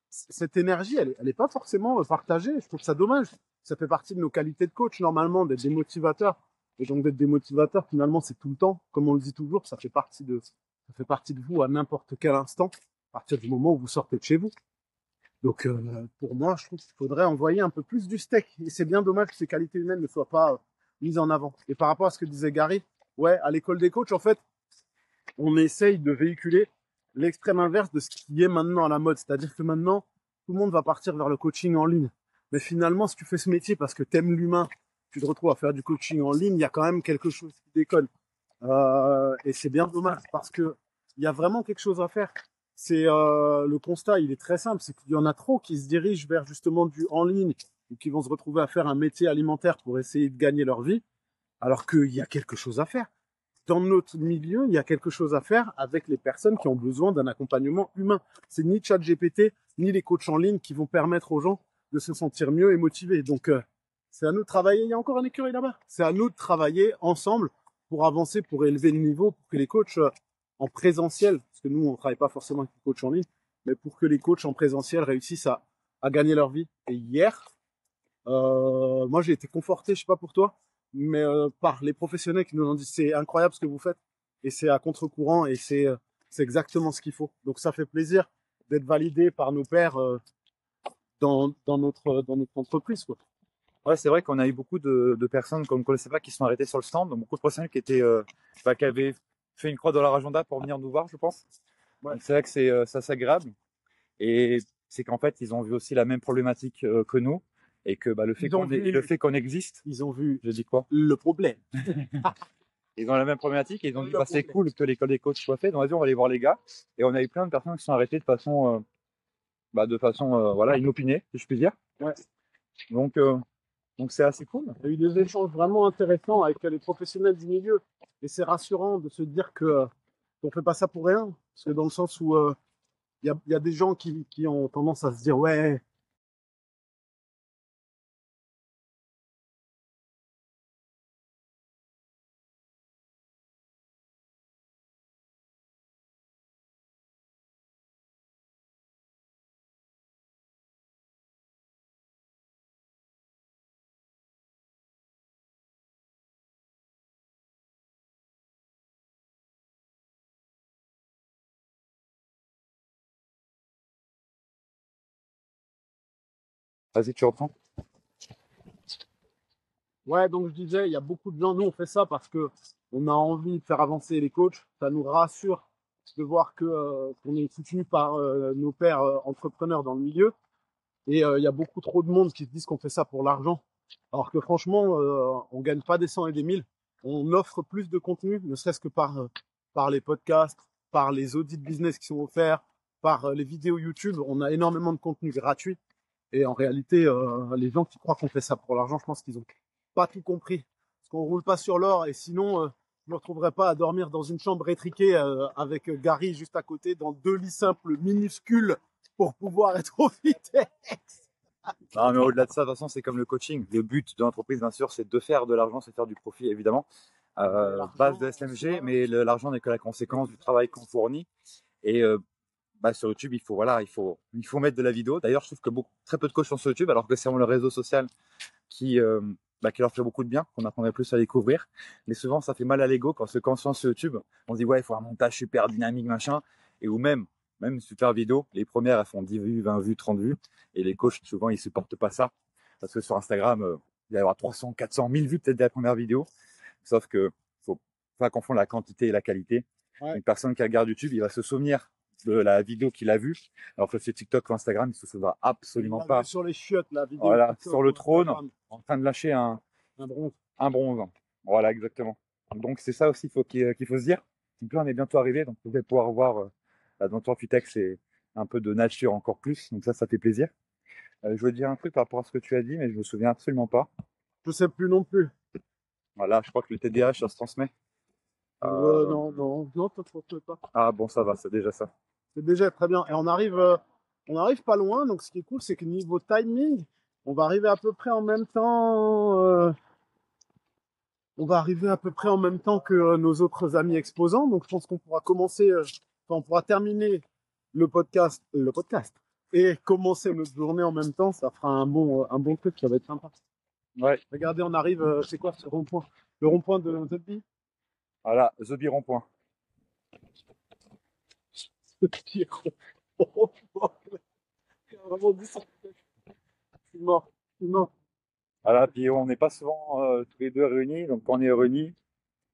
cette énergie, elle est pas forcément partagée. Je trouve ça dommage. Ça fait partie de nos qualités de coach, normalement, d'être des motivateurs. Et donc, d'être des motivateurs, finalement, c'est tout le temps. Comme on le dit toujours, ça fait partie de vous à n'importe quel instant, à partir du moment où vous sortez de chez vous. Donc, pour moi, je trouve qu'il faudrait envoyer un peu plus du steak. Et c'est bien dommage que ces qualités humaines ne soient pas mises en avant. Et par rapport à ce que disait Gary, ouais, à l'école des coachs, en fait, on essaye de véhiculer l'extrême inverse de ce qui est maintenant à la mode. C'est-à-dire que maintenant, tout le monde va partir vers le coaching en ligne. Mais finalement, si tu fais ce métier parce que t'aimes l'humain, tu te retrouves à faire du coaching en ligne, il y a quand même quelque chose qui déconne. Et c'est bien dommage parce que il y a vraiment quelque chose à faire. C'est le constat, il est très simple, c'est qu'il y en a trop qui se dirigent vers justement du en ligne ou qui vont se retrouver à faire un métier alimentaire pour essayer de gagner leur vie, alors qu'il y a quelque chose à faire. Dans notre milieu, il y a quelque chose à faire avec les personnes qui ont besoin d'un accompagnement humain. C'est ni ChatGPT, ni les coachs en ligne qui vont permettre aux gens de se sentir mieux et motivés. Donc, c'est à nous de travailler. Il y a encore un écureuil là-bas. C'est à nous de travailler ensemble pour avancer, pour élever le niveau, pour que les coachs en présentiel, parce que nous, on ne travaille pas forcément avec les coachs en ligne, mais pour que les coachs en présentiel réussissent à gagner leur vie. Et hier, moi, j'ai été conforté, je sais pas pour toi, mais par les professionnels qui nous ont dit c'est incroyable ce que vous faites et c'est à contre-courant et c'est exactement ce qu'il faut. Donc ça fait plaisir d'être validé par nos pairs dans notre entreprise, quoi. Ouais, c'est vrai qu'on a eu beaucoup de personnes qu'on ne connaissait pas qui sont arrêtées sur le stand, donc beaucoup de professionnels qui avaient fait une croix dans leur agenda pour venir nous voir, je pense. Ouais. Donc c'est vrai que c'est assez agréable. Et c'est qu'en fait, ils ont vu aussi la même problématique que nous. Et que le fait qu'on existe, Ils ont vu je dis quoi? le problème. Ils ont la même problématique et ils ont dit c'est cool que l'école des coachs soit faite. Donc vas-y, on va aller voir les gars. Et on a eu plein de personnes qui sont arrêtées de façon voilà, inopinée, si je puis dire. Ouais. Donc c'est assez cool. Il y a eu des échanges vraiment intéressants avec les professionnels du milieu. Et c'est rassurant de se dire que qu'on fait pas ça pour rien. Parce que dans le sens où il y a des gens qui ont tendance à se dire ouais, Vas-y, tu reprends. ouais, donc je disais, il y a beaucoup de gens, nous on fait ça parce que on a envie de faire avancer les coachs. Ça nous rassure de voir que qu'on est soutenu par nos pairs entrepreneurs dans le milieu. Et il y a beaucoup trop de monde qui se disent qu'on fait ça pour l'argent. Alors que franchement, on gagne pas des cents et des mille. On offre plus de contenu, ne serait-ce que par les podcasts, par les audits business qui sont offerts, par les vidéos YouTube. On a énormément de contenu gratuit. Et en réalité, les gens qui croient qu'on fait ça pour l'argent, je pense qu'ils ont pas tout compris. Parce qu'on roule pas sur l'or et sinon, je me retrouverais pas à dormir dans une chambre étriquée avec Gary juste à côté dans 2 lits simples minuscules pour pouvoir être au Vitex. Non, mais au-delà de ça, de toute façon, c'est comme le coaching. Le but de l'entreprise, bien sûr, c'est de faire de l'argent, c'est de faire du profit, évidemment. Base de SMG, mais l'argent n'est que la conséquence du travail qu'on fournit. Et sur YouTube, il faut mettre de la vidéo. D'ailleurs, je trouve que très peu de coachs sont sur YouTube, alors que c'est le réseau social qui leur fait beaucoup de bien, qu'on apprendrait plus à découvrir. Mais souvent, ça fait mal à l'ego quand on se lance sur YouTube. On se dit, ouais, il faut un montage super dynamique, machin. Et ou même une super vidéo. Les premières, elles font 10 vues, 20 vues, 30 vues. Et les coachs, souvent, ils supportent pas ça. Parce que sur Instagram, il va y avoir 300, 400, 1000 vues peut-être dès la première vidéo. Sauf que faut pas confondre la quantité et la qualité. Ouais. Une personne qui regarde YouTube, il va se souvenir de la vidéo qu'il a vue. Alors que c'est TikTok ou Instagram, il se souviendra absolument pas. Sur les chiottes, la vidéo. Voilà, TikTok, sur le trône, en train de lâcher un bronze. Voilà, exactement. Donc c'est ça aussi qu'il faut se dire. Donc là, on est bientôt arrivé, donc vous allez pouvoir voir l'aventure Fitex et un peu de nature encore plus. Donc ça fait plaisir. Je voulais dire un truc par rapport à ce que tu as dit, mais je me souviens absolument pas. Je sais plus non plus. Voilà, je crois que le TDAH, ça se transmet. Non, ça se transmet pas. Ah bon, ça va, c'est déjà ça. C'est déjà très bien. Et on arrive On arrive pas loin, donc ce qui est cool, c'est que niveau timing, on va arriver à peu près en même temps. On va arriver à peu près en même temps que nos autres amis exposants. Donc, je pense qu'on pourra commencer, enfin, on pourra terminer le podcast, et commencer notre journée en même temps. Ça fera un bon truc. Ça va être sympa. Ouais, Regardez, on arrive. C'est quoi ce rond-point? Le rond-point de Zebby. voilà, The Biron Point. Ce petit rond-point. Il a vraiment dit ça. Je suis mort. Je suis mort. Voilà, puis on n'est pas souvent tous les deux réunis, donc quand on est réunis,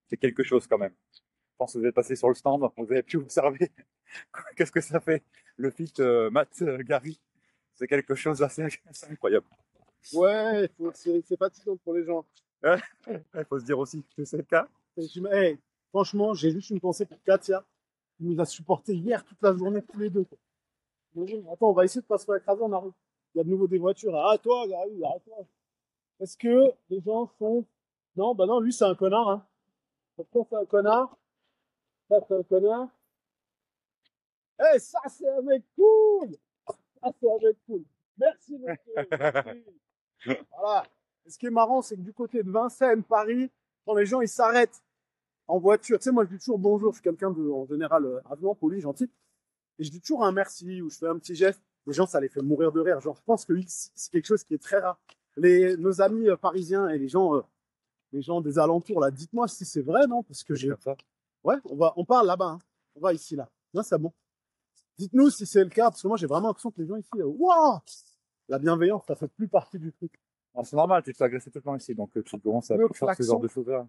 c'est quelque chose quand même. Je pense que vous êtes passé sur le stand, vous avez pu observer qu'est-ce que ça fait. Le fit Matt Gary, c'est quelque chose d'assez assez incroyable. Ouais, c'est fatigant pour les gens. Il faut se dire aussi que c'est le cas. Hey, franchement, j'ai juste une pensée pour Katia, qui nous a supporté hier toute la journée, tous les deux. Imagine, attends, on va essayer de pas se faire écraser en arrive. Il y a de nouveau des voitures. Arrête-toi, Gary, arrête-toi. Est-ce que les gens sont... Non, bah non, lui, c'est un connard. Hein. Pourquoi c'est un connard? Ça, c'est un connard. Eh, ça, c'est un mec cool. Ça, c'est un mec cool. Merci, monsieur. Merci. Voilà. Et ce qui est marrant, c'est que du côté de Vincennes, Paris, quand les gens, ils s'arrêtent en voiture, tu sais, moi, je dis toujours bonjour. Je suis quelqu'un de, en général, avenant, poli, gentil. Et je dis toujours un merci ou je fais un petit geste. Les gens, ça les fait mourir de rire. Genre, je pense que c'est quelque chose qui est très rare. Nos amis parisiens et les gens des alentours, là, dites-moi si c'est vrai, non? Parce que j'ai. Comme ça. Ouais, on parle là-bas. Hein. On va ici, là. Non, c'est bon. Dites-nous si c'est le cas, parce que moi, j'ai vraiment l'impression que les gens ici, waouh! La bienveillance, ça fait plus partie du truc. Ah, c'est normal, tu te fais agresser tout le temps ici, donc tu commences à Le faire ce genre de choses là.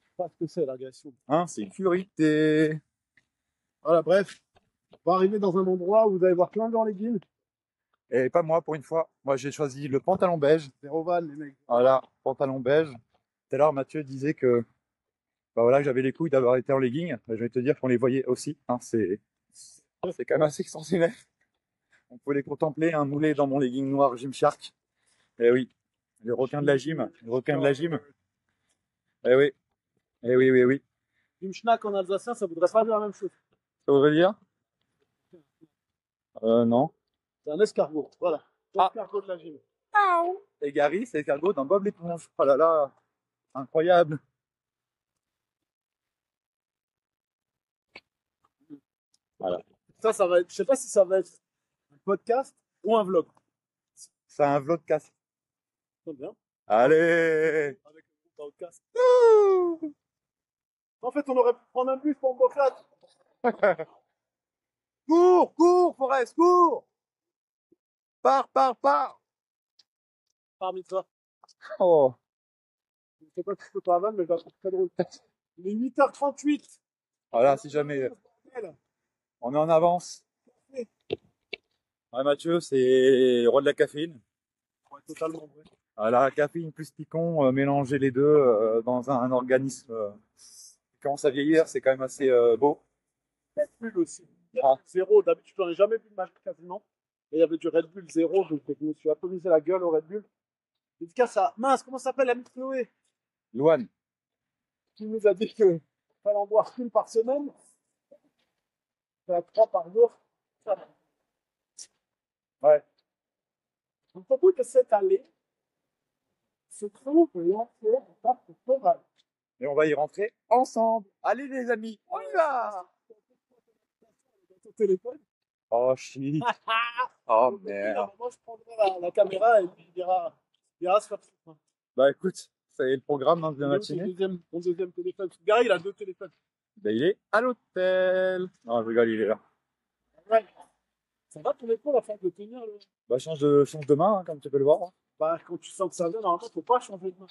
Je sais pas ce que c'est, l'agression. Hein, c'est une furité. Voilà, bref. On va arriver dans un endroit où vous allez voir plein de gens en leggings. Et pas moi, pour une fois. Moi, j'ai choisi le pantalon beige. Zéro van, les mecs. Voilà, pantalon beige. Tout à l'heure, Mathieu disait que bah voilà, que j'avais les couilles d'avoir été en legging. Bah, je vais te dire qu'on les voyait aussi. Hein, c'est quand même assez exceptionnel. On pouvait les contempler, un moulé dans mon legging noir Gymshark. Eh oui, le requin de la gym. Le requin de la gym. Eh oui, eh oui, oui, oui. Une schnack en alsacien, ça voudrait pas dire la même chose. Ça voudrait dire non. C'est un escargot, voilà. Ah. L'escargot de la gym. Et Gary, c'est l'escargot dans Bob l'éponge. Oh là là, incroyable. Voilà. Ça va être, je sais pas si ça va être un podcast ou un vlog. C'est un vlogcast. Très bien. Allez. Avec le groupe podcast. En fait, on aurait pu prendre un bus pour Mboflat. Cours, cours, Forest, cours. Pars, pars, pars. Parmi toi. Oh. Je sais pas si c'est toi avant, mais je la trouve très drôle. Il est 8h38. Voilà, si jamais on est en avance. Ouais, Mathieu, c'est le roi de la caféine. Ouais, totalement vrai. La caféine plus picon, mélanger les deux dans un organisme qui commence à vieillir, c'est quand même assez beau. Red Bull aussi. Ah. Zéro. D'habitude, j'en ai jamais bu de match quasiment. Et il y avait du Red Bull zéro, donc je me suis atomisé la gueule au Red Bull. Dédicace à mince, comment s'appelle l'ami de Chloé? Louane. Qui nous a dit que fallait en boire qu'une par semaine. Faire 3 par jour. Ouais. On propose que cette allée se trouve l'enfer du parc Toral. Et on va y rentrer ensemble. Allez les amis, on y va. Dans ton téléphone. Oh shit. Oh merde. Moi, je prendrai la caméra et puis il ira se faire foutre. Bah écoute, c'est le programme de la Mon matinée. deuxième téléphone. Gary, il a 2 téléphones. Bah, il est à l'hôtel. Non, je rigole, il est là. Ouais. Ça va ton épaule à force de tenir le. Bah change de main, hein, comme tu peux le voir. Bah, quand tu sens que ça vient, normalement, faut pas changer de main.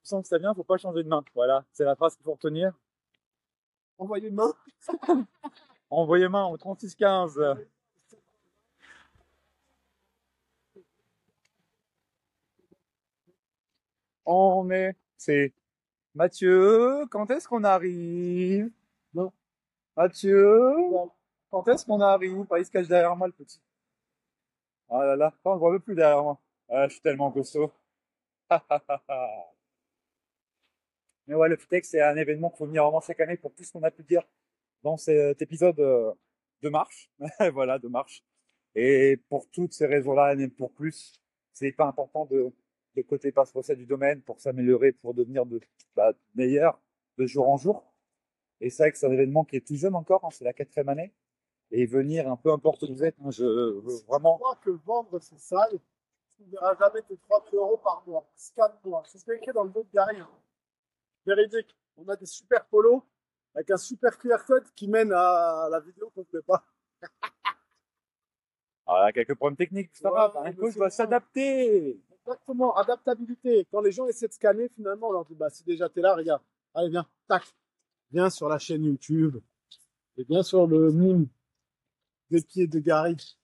Tu sens que ça vient, faut pas changer de main. Voilà, c'est la phrase qu'il faut retenir. Envoyer main. Envoyez main au 3615. C'est Mathieu, quand est-ce qu'on arrive? Non. Mathieu, quand est-ce qu'on arrive? Ah, il se cache derrière moi, le petit. Ah là là, on ne voit même plus derrière moi. Ah, je suis tellement costaud. Mais ouais, le FITEX, c'est un événement qu'il faut venir vraiment chaque année pour tout ce qu'on a pu dire dans cet épisode de marche. Voilà, de marche. Et pour toutes ces raisons-là, et même pour plus, c'est pas important de côté passe recette du domaine pour s'améliorer, pour devenir meilleur de jour en jour. Et c'est vrai que c'est un événement qui est tout jeune encore, hein, c'est la 4e année. Et venir, un peu importe où vous êtes, hein, je veux Je vraiment. crois que vendre ces salles, tu ne verras jamais tes 3 000 € par mois. 4 mois. C'est ce qui est écrit dans le dos de Gary. Hein. Véridique. On a des super polos avec un super QR code qui mène à la vidéo qu'on ne fait pas. Alors, il y a quelques problèmes techniques, c'est pas grave. Un coach doit s'adapter. Exactement, adaptabilité. Quand les gens essaient de scanner, finalement, on leur dit, bah, si déjà t'es là, regarde. Allez, viens, tac. Viens sur la chaîne YouTube. Et bien sur le mime des pieds de Gary.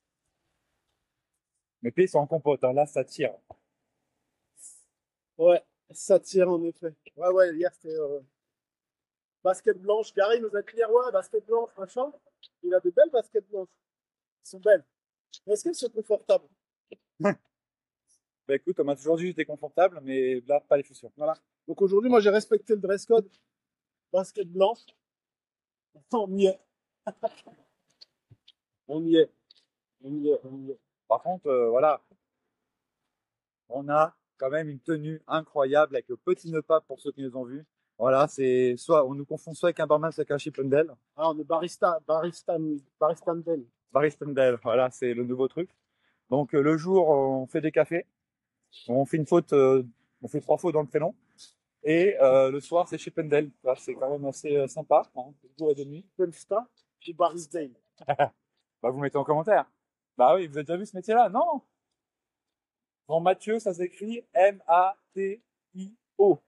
Mes pieds sont en compote, hein, là, ça tire. Ouais, ça tire en effet. Ouais, ouais, hier c'était basket blanche. Gary nous a dit hier, ouais, basket blanche, machin. Il a de belles baskets blanches. Elles sont belles. Mais est-ce qu'elles sont confortables? Bah écoute, on m'a toujours dit que j'étais confortable, mais là, pas les chaussures. Voilà. Donc aujourd'hui, moi j'ai respecté le dress code. Basket blanche. On y est. On y est. On y est. On y est. Par contre, voilà, on a quand même une tenue incroyable avec le petit nœud pape pour ceux qui nous ont vus. Voilà, c'est soit on nous confond soit avec un barman, soit avec un Chippendale. Ah, on est baristandel. Baristendale, voilà, c'est le nouveau truc. Donc le jour, on fait des cafés, on fait une faute, on fait 3 fautes dans le prénom. Et le soir, c'est Chippendale. Voilà, c'est quand même assez sympa, hein, jour et de nuit. Pensta, puis Barisdale. Bah, vous mettez en commentaire. Bah oui, vous avez déjà vu ce métier-là, non? Bon, Mathieu, ça s'écrit M-A-T-I-O.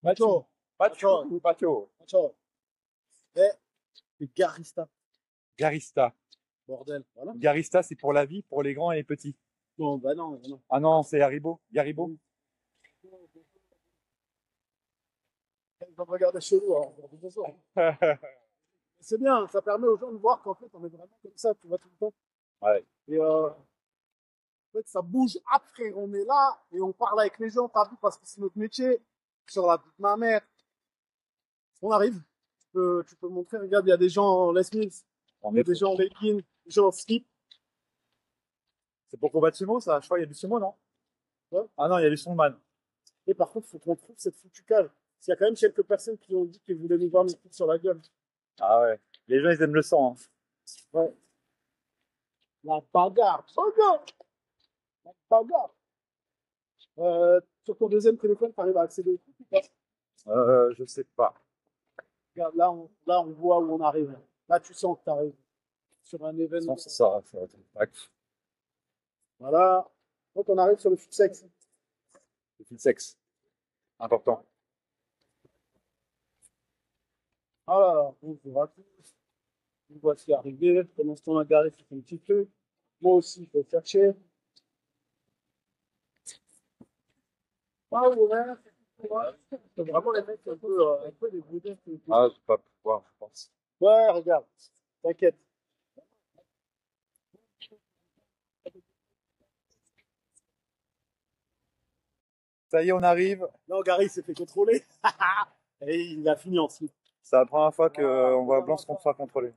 Mathieu. Mathieu. Mathieu. Ciao. Et Garista. Garista. Bordel. Voilà. Garista, c'est pour la vie, pour les grands et les petits. Non, bah non, bah non. Ah non, c'est Haribo. Garibo. Ils vont me regarder chez nous. C'est bien, ça permet aux gens de voir qu'en fait, on est vraiment comme ça, tu vois, tout le temps. Ouais. Et en fait, ça bouge après, on est là et on parle avec les gens, t'as vu, parce que c'est notre métier. Sur la vie de ma mère. On arrive. Tu peux montrer, regarde, il y a des gens en Les Mills, il y a des gens en leggings, des gens en slip. C'est pour combattre sumo, ça? Je crois qu'il y a du sumo, non? Ouais. Ah non, il y a du strongman. Et par contre, il faut qu'on trouve cette foutue cage. Parce qu'il y a quand même quelques personnes qui ont dit qu'ils voulaient nous voir nous foutre sur la gueule. Ah ouais. Les gens, ils aiment le sang. Hein. Ouais. La bagarre. Bagarre. La bagarre. Sur ton deuxième téléphone, tu arrives à accéder au truc ou pas? Je sais pas. Regarde, là, on voit où on arrive. Là, tu sens que tu arrives sur un événement. Non, c'est ça. Ça va être tac. Voilà. Donc, on arrive sur le fil sexe. Le fil sexe. Important. Alors, bonjour à tous. Nous voici arrivés. Pendant ce temps, la Gary fait un petit peu. Moi aussi, je vais chercher. Ah ouais, c'est vraiment les mecs un peu des bouddhas. Ah, je vais pas pouvoir, je pense. Ouais, regarde, t'inquiète. Ça y est, on arrive. Non, Gary s'est fait contrôler. Et il a fini en slip. C'est la première fois qu'on voit Blanc se faire contrôler.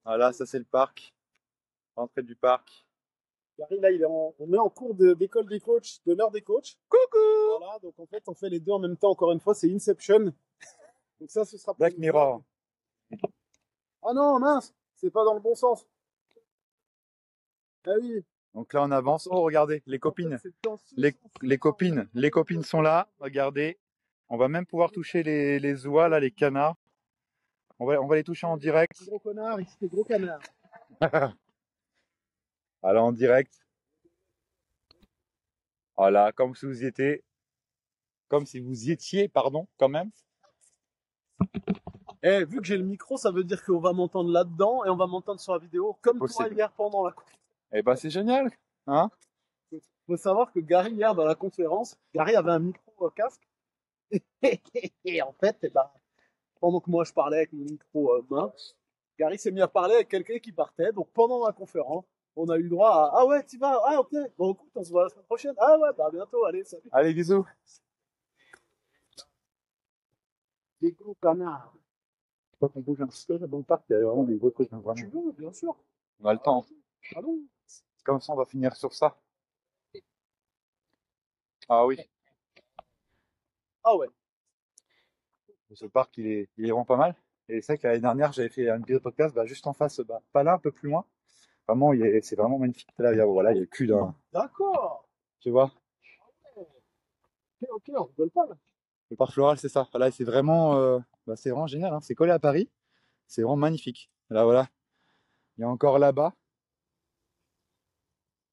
Voilà, ça c'est le parc. Entrée du parc. Gary, là, on est en cours d'école des coachs, de l'heure des coachs. Coucou! Voilà, donc en fait, on fait les deux en même temps. Encore une fois, c'est Inception. Donc ça, ce sera Black Mirror. Ah non, mince, c'est pas dans le bon sens. Ah oui. Donc là, on avance. Oh, regardez, les copines. Les copines sont là. Regardez. On va même pouvoir toucher les oies, là, les canards. On va les toucher en direct. Gros connard, ici, c'est gros canard. Alors, en direct. Voilà, comme si vous y étiez. Comme si vous y étiez, pardon, quand même. Eh, vu que j'ai le micro, ça veut dire qu'on va m'entendre là-dedans et on va m'entendre sur la vidéo, comme toi Possible. hier pendant la conférence. Eh ben, c'est génial. Hein? Il faut savoir que Gary, hier, dans la conférence, Gary avait un micro casque. Et en fait, eh ben, pendant que moi je parlais avec mon micro main, Gary s'est mis à parler avec quelqu'un qui partait. Donc pendant la conférence, on a eu droit à ah ouais, tu vas, ah ok, bon écoute, on se voit la semaine prochaine. Ah ouais, bah à bientôt, allez, salut. Allez, bisous. Des gros canards. pas qu'on bouge un petit peu là, dans le parc, il y a vraiment des gros trucs, hein, Tu vraiment. veux, bien sûr. On a le temps. Ah non. C'est comme ça, on va finir sur ça. Ah oui, Ah ouais. ce parc, il est vraiment pas mal. Et c'est vrai que l'année dernière, j'avais fait un vidéo podcast bah, juste en face, bah, pas là, un peu plus loin. Vraiment, c'est vraiment magnifique. Là, voilà, il y a le cul d'un. D'accord. Tu vois, Ok, ok, on rigole pas là. le parc floral, c'est ça. Là, c'est vraiment génial, hein. C'est collé à Paris. C'est vraiment magnifique. Là, voilà. Il y a encore là-bas.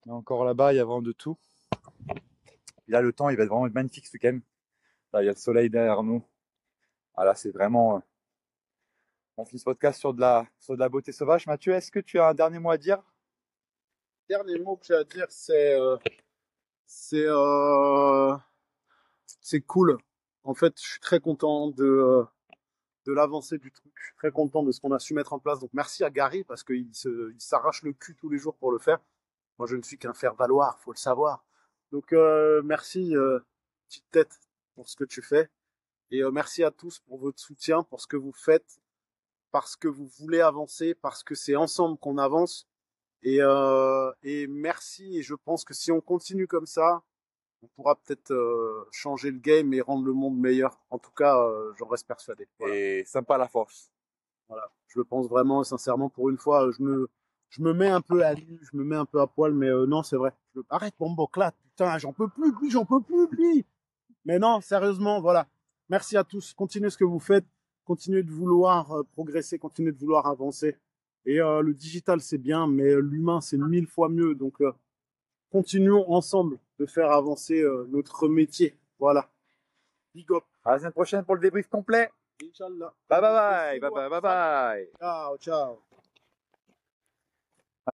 Il y a encore là-bas, il y a vraiment de tout. Et là, le temps, il va être vraiment magnifique ce week-end. Là, il y a le soleil derrière nous. Ah, là, c'est vraiment. On finit ce podcast sur de la beauté sauvage. Mathieu, est-ce que tu as un dernier mot à dire? Dernier mot que j'ai à dire, c'est, euh, c'est cool. En fait, je suis très content de l'avancée du truc. Je suis très content de ce qu'on a su mettre en place. Donc, merci à Gary parce il s'arrache le cul tous les jours pour le faire. Moi, je ne suis qu'un faire-valoir, faut le savoir. Donc, merci, petite tête, pour ce que tu fais. Et merci à tous pour votre soutien, pour ce que vous faites, parce que vous voulez avancer, parce que c'est ensemble qu'on avance. Et merci. Et je pense que si on continue comme ça, on pourra peut-être changer le game et rendre le monde meilleur. En tout cas, j'en reste persuadé. Voilà. Et sympa la force. Voilà. Je le pense vraiment, sincèrement, pour une fois, je me mets un peu à nu, je me mets un peu à poil, mais non, c'est vrai. Arrête, Bombok, là, putain, j'en peux plus, lui, j'en peux plus, lui. Mais non, sérieusement, voilà. Merci à tous. Continuez ce que vous faites. Continuez de vouloir progresser, continuez de vouloir avancer. Et le digital, c'est bien, mais l'humain, c'est 1000 fois mieux. Donc, continuons ensemble de faire avancer notre métier. Voilà. Big up. À la semaine prochaine pour le débrief complet. Inch'Allah. Bye bye bye. Bye bye bye bye. Ciao, ciao.